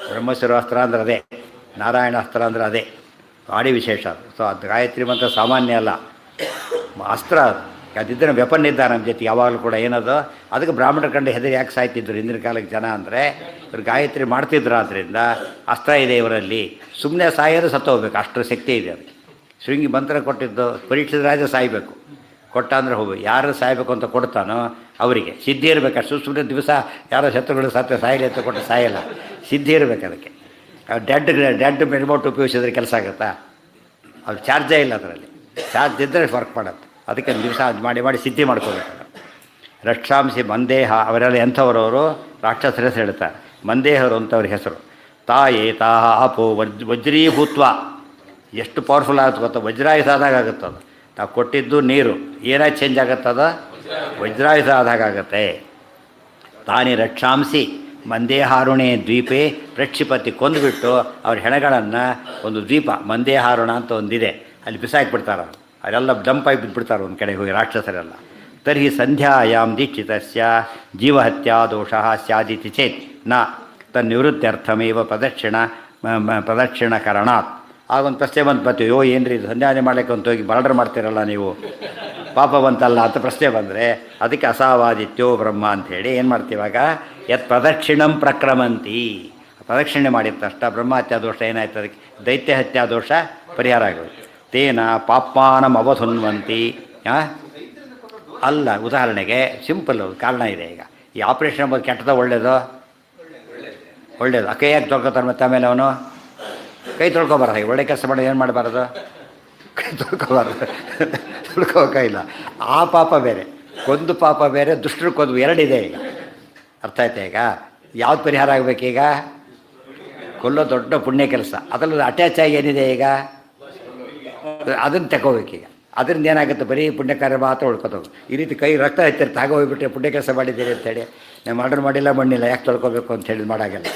ಬ್ರಹ್ಮಶಿರಾಸ್ತ್ರ ಅಂದ್ರೆ ಅದೇ, ನಾರಾಯಣ ಅಸ್ತ್ರ ಅಂದರೆ ಅದೇ. ಭಾರಿ ವಿಶೇಷ. ಸೊ ಅದು ಗಾಯತ್ರಿ ಮಂತ್ರ ಸಾಮಾನ್ಯ ಅಲ್ಲ, ಅಸ್ತ್ರ. ಅದಿದ್ದರೆ ವೆಪನ್ ಇದ್ದ ನಮ್ಮ ಜೊತೆ ಯಾವಾಗಲೂ ಕೂಡ ಏನದು. ಅದಕ್ಕೆ ಬ್ರಾಹ್ಮಣರ ಕಂಡು ಹೆದರಿ ಯಾಕೆ ಸಾಯ್ತಿದ್ರು ಹಿಂದಿನ ಕಾಲಕ್ಕೆ ಜನ ಅಂದರೆ ಇವ್ರು ಗಾಯತ್ರಿ ಮಾಡ್ತಿದ್ರು. ಆದ್ದರಿಂದ ಅಸ್ತ್ರ ಇದೆ ಇವರಲ್ಲಿ, ಸುಮ್ಮನೆ ಸಾಯೋದು ಸತ್ತೋಗ್ಬೇಕು, ಅಷ್ಟರ ಶಕ್ತಿ ಇದೆ ಅದಕ್ಕೆ. ಶೃಂಗಿ ಮಂತ್ರ ಕೊಟ್ಟಿದ್ದು ಪರೀಕ್ಷಿತ ರಾಜ ಸಾಯಬೇಕು, ಕೊಟ್ಟ ಅಂದರೆ ಹೋಗು, ಯಾರು ಸಾಯಬೇಕು ಅಂತ ಕೊಡ್ತಾನೋ ಅವರಿಗೆ ಸಿದ್ಧಿ ಇರಬೇಕು. ಅಷ್ಟು ಸುಮ್ಮನೆ ದಿವಸ ಯಾರೋ ಶತ್ರುಗಳು ಸಾಯಲಿ ಅಂತ ಕೊಟ್ಟು ಸಾಯಲ್ಲ, ಸಿದ್ಧಿ ಇರಬೇಕು ಅದಕ್ಕೆ. ಡೆಡ್ ರಿಮೋಟ್ ಉಪಯೋಗಿಸಿದ್ರೆ ಕೆಲಸ ಆಗುತ್ತಾ? ಅದು ಚಾರ್ಜೇ ಇಲ್ಲ ಅದರಲ್ಲಿ, ಚಾರ್ಜ್ ಇದ್ದರೆ ವರ್ಕ್ ಮಾಡುತ್ತೆ. ಅದಕ್ಕೆ ದಿವಸ ಅದು ಮಾಡಿ ಸಿದ್ಧಿ ಮಾಡ್ಕೋಬೇಕು. ರಕ್ಷಾಂಸಿ ಮಂದೇಹ ಅವರೆಲ್ಲ ಎಂಥವರವರು ರಾಕ್ಷಸರ ಹೆಸರು ಹೇಳ್ತಾರೆ. ಮಂದೇಹರು ಅಂತವ್ರ ಹೆಸರು. ತಾಯೇ ತಾಹ ಆಪೋ ವಜ್ರೀಭೂತ್ವ, ಎಷ್ಟು ಪವರ್ಫುಲ್ ಆಗುತ್ತೆ ಗೊತ್ತಾ, ವಜ್ರಾಯುಧ ಆದಾಗ ಆಗುತ್ತೆ ಅದು. ನಾವು ಕೊಟ್ಟಿದ್ದು ನೀರು ಏನಾಗಿ ಚೇಂಜ್ ಆಗುತ್ತದ, ವಜ್ರಾಯುಧ ಆದಾಗ ಆಗುತ್ತೆ. ತಾನೇ ರಕ್ಷಾಂಸಿ ಮಂದೇಹಾರುಣೆ ದ್ವೀಪೆ ಪ್ರಕ್ಷಿಪತಿ, ಕೊಂದುಬಿಟ್ಟು ಅವ್ರ ಹೆಣಗಳನ್ನು ಒಂದು ದ್ವೀಪ ಮಂದೇಹಾರುಣ ಅಂತ ಒಂದಿದೆ, ಅಲ್ಲಿ ಬಿಸಾಕಿಬಿಡ್ತಾರೆ. ಅವರೆಲ್ಲ ಡಂಪಾಗಿ ಬಿದ್ದುಬಿಡ್ತಾರೆ ಒಂದು ಕಡೆ ಹೋಗಿ ರಾಕ್ಷಸರೆಲ್ಲ. ತರ್ಹಿ ಸಂಧ್ಯಾಯಾಮ್ ದೀಕ್ಷಿತಸ್ಯ ಜೀವಹತ್ಯಾ ದೋಷ ಸ್ಯಾದಿತಿ ಚೇತ್ ನ ತನ್ನಿವೃತ್ತ್ಯರ್ಥಮೇವ ಪ್ರದಕ್ಷಿಣಕರಣಾತ್. ಆಗೊಂದು ಪ್ರಶ್ನೆ ಬಂತು, ಯೋ ಏನ್ರಿ ಇದು ಸಂಧ್ಯಾನೆ ಮಾಡ್ಲಿಕ್ಕೆ ಅಂತ ಹೋಗಿ ಮರ್ಡರ್ ಮಾಡ್ತೀರಲ್ಲ ನೀವು, ಪಾಪ ಬಂತಲ್ಲ ಅಂತ ಪ್ರಶ್ನೆ ಬಂದರೆ ಅದಕ್ಕೆ ಅಸಾವಾದಿತ್ಯೋ ಬ್ರಹ್ಮ ಅಂಥೇಳಿ ಏನು ಮಾಡ್ತೀವಾಗ, ಯತ್ ಪ್ರದಕ್ಷಿಣಂ ಪ್ರಕ್ರಮಂತಿ, ಪ್ರದಕ್ಷಿಣೆ ಮಾಡಿದ ತಕ್ಷಣ ಬ್ರಹ್ಮಹತ್ಯಾ ದೋಷ ಏನಾಯ್ತು, ಅದಕ್ಕೆ ದೈತ್ಯ ಹತ್ಯಾ ದೋಷ ಪರಿಹಾರ ಆಗೋದು. ತೇನ ಪಾಪ್ಮಾನಂ ಅವಧುನ್ವಂತಿ. ಅಲ್ಲ, ಉದಾಹರಣೆಗೆ ಸಿಂಪಲ್ ಕಾರಣ ಇದೆ. ಈಗ ಈ ಆಪ್ರೇಷನ್ ಬಗ್ಗೆ ಕೆಟ್ಟದ ಒಳ್ಳೇದು, ಒಳ್ಳೇದು. ಕೈ ಯಾಕೆ ತೊಳ್ಕೊತಾರೆ ಮತ್ತೆ ಆಮೇಲೆ ಅವನು ಕೈ ತೊಳ್ಕೊಬಾರ್ದು. ಹಾಗೆ ಒಳ್ಳೆ ಕೆಲಸ ಮಾಡೋದು ಏನು ಮಾಡಬಾರ್ದು, ಕೈ ತೊಳ್ಕೊಬಾರ್ದು, ತೊಳ್ಕೊಬೇಕಾಗಿಲ್ಲ. ಆ ಪಾಪ ಬೇರೆ, ಕೊಂದು ಪಾಪ ಬೇರೆ, ದುಷ್ಟರು ಕೊಂದು ಎರಡಿದೆ. ಈಗ ಅರ್ಥ ಆಯ್ತಾ? ಈಗ ಯಾವ್ದು ಪರಿಹಾರ ಆಗಬೇಕೀಗ? ಕೊಲ್ಲೋ ದೊಡ್ಡ ಪುಣ್ಯ ಕೆಲಸ, ಅದರಲ್ಲಿ ಅಟ್ಯಾಚ್ ಆಗಿ ಏನಿದೆ ಈಗ ಅದನ್ನು ತಗೋಬೇಕೀಗ. ಅದರಿಂದ ಏನಾಗುತ್ತೆ, ಬರೀ ಪುಣ್ಯ ಕಾರ್ಯ ಮಾತ್ರ ಉಳ್ಕೊತೋಗು. ಈ ರೀತಿ ಕೈ ರಕ್ತ ಹತ್ತಿರ್ತ ಆಗ ಹೋಗ್ಬಿಟ್ರೆ ಪುಣ್ಯ ಕೆಲಸ ಮಾಡಿದ್ದೀರಿ ಅಂತೇಳಿ ನೀವು ಮರ್ಡರ್ ಮಾಡಿಲ್ಲ ಮಣ್ಣಿಲ್ಲ ಯಾಕೆ ತೊಳ್ಕೊಬೇಕು ಅಂತ ಹೇಳಿ ಮಾಡಾಗಲ್ಲ.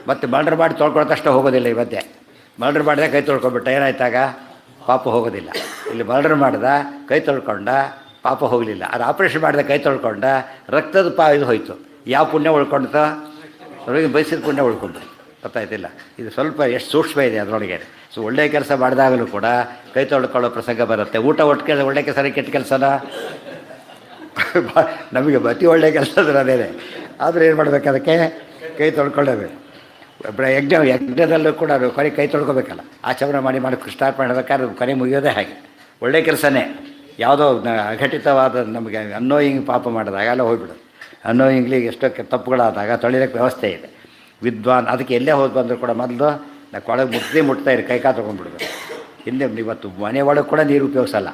ಮತ್ತು ಮರ್ಡರ್ ಮಾಡಿ ತೊಳ್ಕೊಳ್ಳೋ ತಕ್ಷಣ ಹೋಗೋದಿಲ್ಲ. ಈ ಮಧ್ಯೆ ಮರ್ಡರ್ ಮಾಡಿದಾಗ ಕೈ ತೊಳ್ಕೊಬಿಟ್ಟ ಏನಾಯ್ತಾಗ ಪಾಪ ಹೋಗೋದಿಲ್ಲ. ಇಲ್ಲಿ ಮರ್ಡರ್ ಮಾಡ್ದ ಕೈ ತೊಳ್ಕೊಂಡ ಪಾಪ ಹೋಗಲಿಲ್ಲ. ಅದು ಆಪ್ರೇಷನ್ ಮಾಡಿದ ಕೈ ತೊಳ್ಕೊಂಡ ರಕ್ತದ ಇದು ಹೋಯ್ತು, ಯಾವ ಪುಣ್ಯ ಉಳ್ಕೊಳ್ತೋ ಅವ್ರಿಗೆ ಬಯಸಿದ ಪುಣ್ಯ ಉಳ್ಕೊಂಡ್ಬಿಟ್ಟು. ಗೊತ್ತಾಯ್ತಿಲ್ಲ? ಇದು ಸ್ವಲ್ಪ ಎಷ್ಟು ಸೂಕ್ಷ್ಮ ಇದೆ ಅದರೊಳಗೆ. ಸೊ ಒಳ್ಳೆಯ ಕೆಲಸ ಮಾಡಿದಾಗಲೂ ಕೂಡ ಕೈ ತೊಳ್ಕೊಳ್ಳೋ ಪ್ರಸಂಗ ಬರುತ್ತೆ. ಊಟ ಒಟ್ಟಿಗೆ ಒಳ್ಳೆ ಕೆಲಸ ಕೆಟ್ಟ ಕೆಲಸನ ನಮಗೆ ಅತಿ ಒಳ್ಳೆಯ ಕೆಲಸ ಅಂದ್ರೆ ಅದೇನೆ. ಆದರೆ ಏನು ಮಾಡಬೇಕು, ಅದಕ್ಕೆ ಕೈ ತೊಳ್ಕೊಳ್ಳೇಬೇಕು. ಯಜ್ಞದಲ್ಲೂ ಕೂಡ ಅದು ಕೊನೆ ಕೈ ತೊಳ್ಕೊಬೇಕಲ್ಲ. ಆಚರಣೆ ಮಾಡಿ ಕೃಷ್ಣಾರ್ಪಣೆ ಮಾಡಬೇಕಾದ್ರೆ ಕೊನೆ ಮುಗಿಯೋದೇ ಹಾಗೆ. ಒಳ್ಳೆಯ ಕೆಲಸನೇ. ಯಾವುದೋ ಅಘಟಿತವಾದ ನಮಗೆ ಅನ್ನೋಯಿಂಗ್ ಪಾಪ ಮಾಡಿದಾಗ ಎಲ್ಲ ಹೋಗ್ಬಿಡೋದು. ಅನ್ನೋಯಿಂಗ್ಲಿಗೆ ಎಷ್ಟೋ ತಪ್ಪುಗಳಾದಾಗ ತೊಳಿಯೋಕ್ಕೆ ವ್ಯವಸ್ಥೆ ಇದೆ. ವಿದ್ವಾನ್ ಅದಕ್ಕೆ ಎಲ್ಲೇ ಹೋಗಿ ಬಂದರೂ ಕೂಡ ಮೊದಲು ನಾವು ಕೊಳಗೆ ಮುಟ್ತಾಯಿರಿ, ಕೈ ಕಾಲು ತೊಗೊಂಡ್ಬಿಡ್ಬೇಕು. ಹಿಂದೆ ಇವತ್ತು ಮನೆ ಒಳಗೆ ಕೂಡ ನೀರು ಉಪಯೋಗಿಸಲ್ಲ.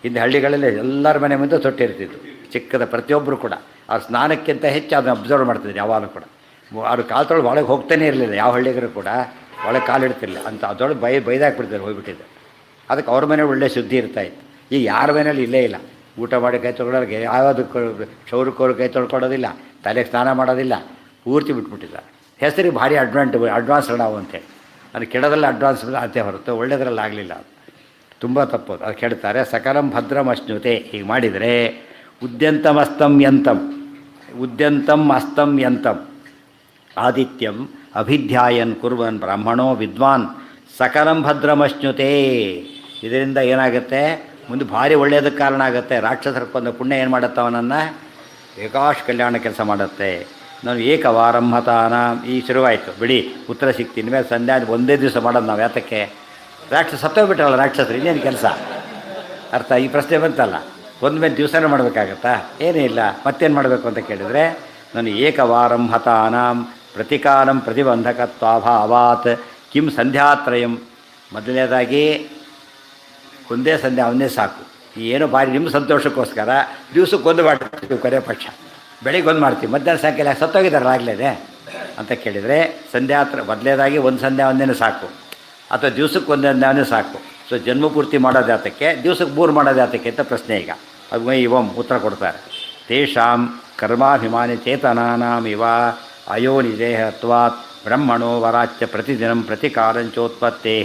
ಹಿಂದೆ ಹಳ್ಳಿಗಳಲ್ಲಿ ಎಲ್ಲರ ಮನೆ ಮುಂದೆ ತೊಟ್ಟಿ ಇರ್ತಿತ್ತು, ಚಿಕ್ಕದ ಪ್ರತಿಯೊಬ್ಬರು ಕೂಡ. ಅವ್ರ ಸ್ನಾನಕ್ಕಿಂತ ಹೆಚ್ಚು ಅದನ್ನು ಅಬ್ಸರ್ವ್ ಮಾಡ್ತಿದ್ರು ಯಾವಾಗಲೂ ಕೂಡ. ಅವ್ರು ಕಾಲು ತೊಳೆದು ಒಳಗೆ ಹೋಗ್ತಾನೇ ಇರಲಿಲ್ಲ, ಯಾವ ಹಳ್ಳಿಗರು ಕೂಡ ಒಳಗೆ ಕಾಲು ಇಡ್ತಿರಲಿಲ್ಲ ಅಂತ. ಅದರೊಳಗೆ ಬೈದಾಕ್ಬಿಡ್ತಾರೆ ಹೋಗ್ಬಿಟ್ಟಿದ್ದೆ. ಅದಕ್ಕೆ ಅವ್ರ ಮನೆ ಒಳ್ಳೆ ಶುದ್ಧಿ ಇರ್ತಾಯಿತ್ತು. ಈಗ ಯಾರ ಮನೇಲಿ ಇಲ್ಲೇ ಇಲ್ಲ. ಊಟ ಮಾಡಿ ಕೈ ತೊಗೊಳೋರಿಗೆ ಯಾವುದಕ್ಕೂ ಕ್ಷೌರಕ್ಕವ್ರು ಕೈ ತೊಳ್ಕೊಳ್ಳೋದಿಲ್ಲ, ತಲೆಗೆ ಸ್ನಾನ ಮಾಡೋದಿಲ್ಲ, ಪೂರ್ತಿ ಬಿಟ್ಬಿಟ್ಟಿದ್ದಾರೆ. ಹೆಸರಿಗೆ ಭಾರಿ ಅಡ್ವಾನ್ಸ್ ನಾವು ಅಂತೇಳಿ. ಅದು ಕೆಡದಲ್ಲಿ ಅಡ್ವಾನ್ಸ್ ಆತೆ ಹೊರತು ಒಳ್ಳೆಯದ್ರಲ್ಲಿ ಆಗಲಿಲ್ಲ. ತುಂಬ ತಪ್ಪೋದು, ಅದು ಕೆಡ್ತಾರೆ. ಸಕಲಂ ಭದ್ರಂ ಅಶ್ನುತೆ ಹೀಗೆ ಮಾಡಿದರೆ ಉದ್ಯಂತಂ ಅಸ್ತಂ ಯಂತಂ ಆದಿತ್ಯಂ ಅಭಿಧ್ಯಾಯನ್ ಕುರ್ವನ್ ಬ್ರಾಹ್ಮಣೋ ವಿದ್ವಾನ್ ಸಕಲಂ ಭದ್ರಮಶ್ನುತೆ. ಇದರಿಂದ ಏನಾಗುತ್ತೆ, ಮುಂದೆ ಭಾರಿ ಒಳ್ಳೆಯದಕ್ಕೆ ಕಾರಣ ಆಗುತ್ತೆ. ರಾಕ್ಷಸರಕ್ಕೊಂದು ಪುಣ್ಯ ಏನು ಮಾಡುತ್ತೆ, ಅವನನ್ನು ಏಕಾಶ್ ಕಲ್ಯಾಣ ಕೆಲಸ ಮಾಡುತ್ತೆ. ನಾನು ಏಕವಾರಂ ಹತಾನ ಈ ಶುರುವಾಯಿತು ಬಿಡಿ, ಉತ್ತರ ಸಿಗ್ತೀನಿ. ಮೇಲೆ ಸಂಧ್ಯಾ ಒಂದೇ ದಿವಸ ಮಾಡೋದು ನಾವು. ಯಾತಕ್ಕೆ? ರಾಕ್ಷಸ ಸತ್ತೋಗ್ಬಿಟ್ರಲ್ಲ ರಾಕ್ಷಸರು, ಇನ್ನೇನು ಕೆಲಸ ಅರ್ಥ? ಈ ಪ್ರಶ್ನೆ ಬಂತಲ್ಲ, ಒಂದ್ಮೇಲೆ ದಿವಸನೇ ಮಾಡಬೇಕಾಗತ್ತಾ? ಏನೇ ಇಲ್ಲ. ಮತ್ತೇನು ಮಾಡಬೇಕು ಅಂತ ಕೇಳಿದರೆ, ನಾನು ಏಕವಾರಂ ಹತಾನಾಂ ಪ್ರತಿಕಾರಂ ಪ್ರತಿಬಂಧಕತ್ವಾಭಾವಾತ್ ಕಿಂ ಸಂಧ್ಯಾತ್ರಯಂ. ಮೊದಲನೇದಾಗಿ ಒಂದೇ ಸಂಧ್ಯಾ ಅವನೇ ಸಾಕು. ಏನೋ ಭಾರಿ ನಿಮ್ಮ ಸಂತೋಷಕ್ಕೋಸ್ಕರ ದಿವಸಕ್ಕೆ ಒಂದು ಮಾಡ್ತೀವಿ, ಕೊನೆ ಪಕ್ಷ ಬೆಳಿಗ್ಗೆ ಒಂದು ಮಾಡ್ತೀವಿ, ಮಧ್ಯಾಹ್ನ ಸಾಯಂಕಾಲ ಸತ್ತೋಗಿದ್ದಾರಲ್ಲ ಆಗಲೇ ಅಂತ ಕೇಳಿದರೆ ಮೊದಲೇದಾಗಿ ಒಂದು ಸಂಧ್ಯಾ ಒಂದೇ ಸಾಕು, ಅಥವಾ ದಿವಸಕ್ಕೆ ಒಂದು ಸಂಧ್ಯಾವನ್ನೇ ಸಾಕು. ಸೊ ಜನ್ಮಪೂರ್ತಿ ಮಾಡೋದು ಯಾತಕ್ಕೆ, ದಿವಸಕ್ಕೆ 3 ಮಾಡೋದು ಯಾತಕ್ಕೆ ಅಂತ ಪ್ರಶ್ನೆ. ಈಗ ಅದು ಇವಂ ಉತ್ತರ ಕೊಡ್ತಾರೆ. ತೇಷಾಂ ಕರ್ಮಾಭಿಮಾನಿ ಚೇತನಾನಾಮಿವ ಅಯೋನಿದೇಹತ್ವಾತ್ ಬ್ರಹ್ಮಣೋ ವರಾಚ್ಯ ಪ್ರತಿದಿನಂ ಪ್ರತಿಕಾರಂಚೋತ್ಪತ್ತೇ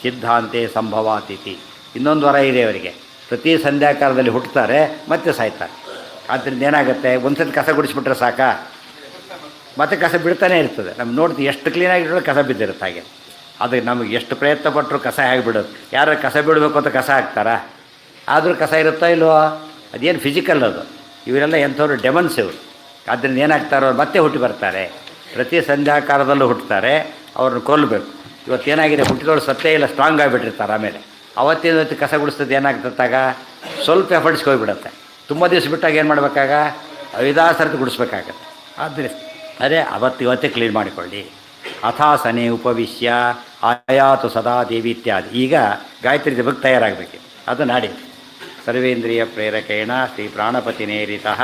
ಸಿದ್ಧಾಂತೆ ಸಂಭವಾತಿಥಿ. ಇನ್ನೊಂದು ವರ ಇದೆ ಅವರಿಗೆ, ಪ್ರತಿ ಸಂಧ್ಯಾಕಾಲದಲ್ಲಿ ಹುಟ್ಟುತ್ತಾರೆ ಮತ್ತೆ ಸಾಯ್ತಾರೆ. ಆದ್ದರಿಂದ ಏನಾಗುತ್ತೆ, ಒಂದ್ಸತಿ ಕಸ ಗುಡಿಸ್ಬಿಟ್ರೆ ಸಾಕಾ, ಮತ್ತೆ ಕಸ ಬಿಡ್ತಾನೆ ಇರ್ತದೆ. ನಮ್ಗೆ ನೋಡ್ತೀವಿ ಎಷ್ಟು ಕ್ಲೀನಾಗಿರೋ ಕಸ ಬಿದ್ದಿರುತ್ತೆ. ಹಾಗೆ ಅದು ನಮಗೆ ಎಷ್ಟು ಪ್ರಯತ್ನ ಪಟ್ಟರು ಕಸ ಹೇಗೆ ಬಿಡೋದು. ಯಾರು ಕಸ ಬಿಡಬೇಕು ಅಂತ ಕಸ ಹಾಕ್ತಾರಾ? ಆದರೂ ಕಸ ಇರುತ್ತೋ ಇಲ್ವೋ? ಅದೇನು ಫಿಸಿಕಲ್ ಅದು. ಇವರೆಲ್ಲ ಎಂಥವ್ರು ಡೆಮನ್ಸ್ ಇವರು. ಆದ್ದರಿಂದ ಏನಾಗ್ತಾರೋ ಅವ್ರು ಮತ್ತೆ ಹುಟ್ಟಿ ಬರ್ತಾರೆ. ಪ್ರತಿ ಸಂಧ್ಯಾಕಾಲದಲ್ಲೂ ಹುಟ್ಟುತ್ತಾರೆ, ಅವ್ರನ್ನ ಕೊಲ್ಲಬೇಕು. ಇವತ್ತೇನಾಗಿದೆ, ಹುಟ್ಟಿದವ್ರು ಸತ್ತೇ ಇಲ್ಲ, ಸ್ಟ್ರಾಂಗ್ ಆಗಿಬಿಟ್ಟಿರ್ತಾರೆ. ಆಮೇಲೆ ಅವತ್ತಿನ ಕಸ ಗುಡಿಸ್ತದೆ ಏನಾಗ್ತತ್ತಾಗ ಸ್ವಲ್ಪ ಎಫರ್ಟ್ಸ್ಗೆ ಹೋಗಿಬಿಡುತ್ತೆ. ತುಂಬ ದಿವಸ ಬಿಟ್ಟಾಗ ಏನು ಮಾಡಬೇಕಾಗ 5-6 ಸರ್ತಿ ಗುಡಿಸ್ಬೇಕಾಗತ್ತೆ. ಆದರೆ ಅದೇ ಇವತ್ತೇ ಕ್ಲೀನ್ ಮಾಡಿಕೊಳ್ಳಿ. ಅಥಾಸನೆ ಉಪವಿಶ್ಯ ಆಯಾತು ಸದಾ ದೇವಿ ಇತ್ಯಾದಿ. ಈಗ ಗಾಯತ್ರಿ ಜಪಕ್ಕೆ ತಯಾರಾಗಬೇಕು. ಅದು ನಾಡಿ ಸರ್ವೇಂದ್ರಿಯ ಪ್ರೇರಕೇಣ ಶ್ರೀ ಪ್ರಾಣಪತಿನೇರಿತಃ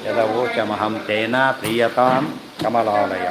ಯದವೋಚಮಹಂ ತೇನ ಪ್ರೀಯತಾಂ ಕಮಲಾಲಯ.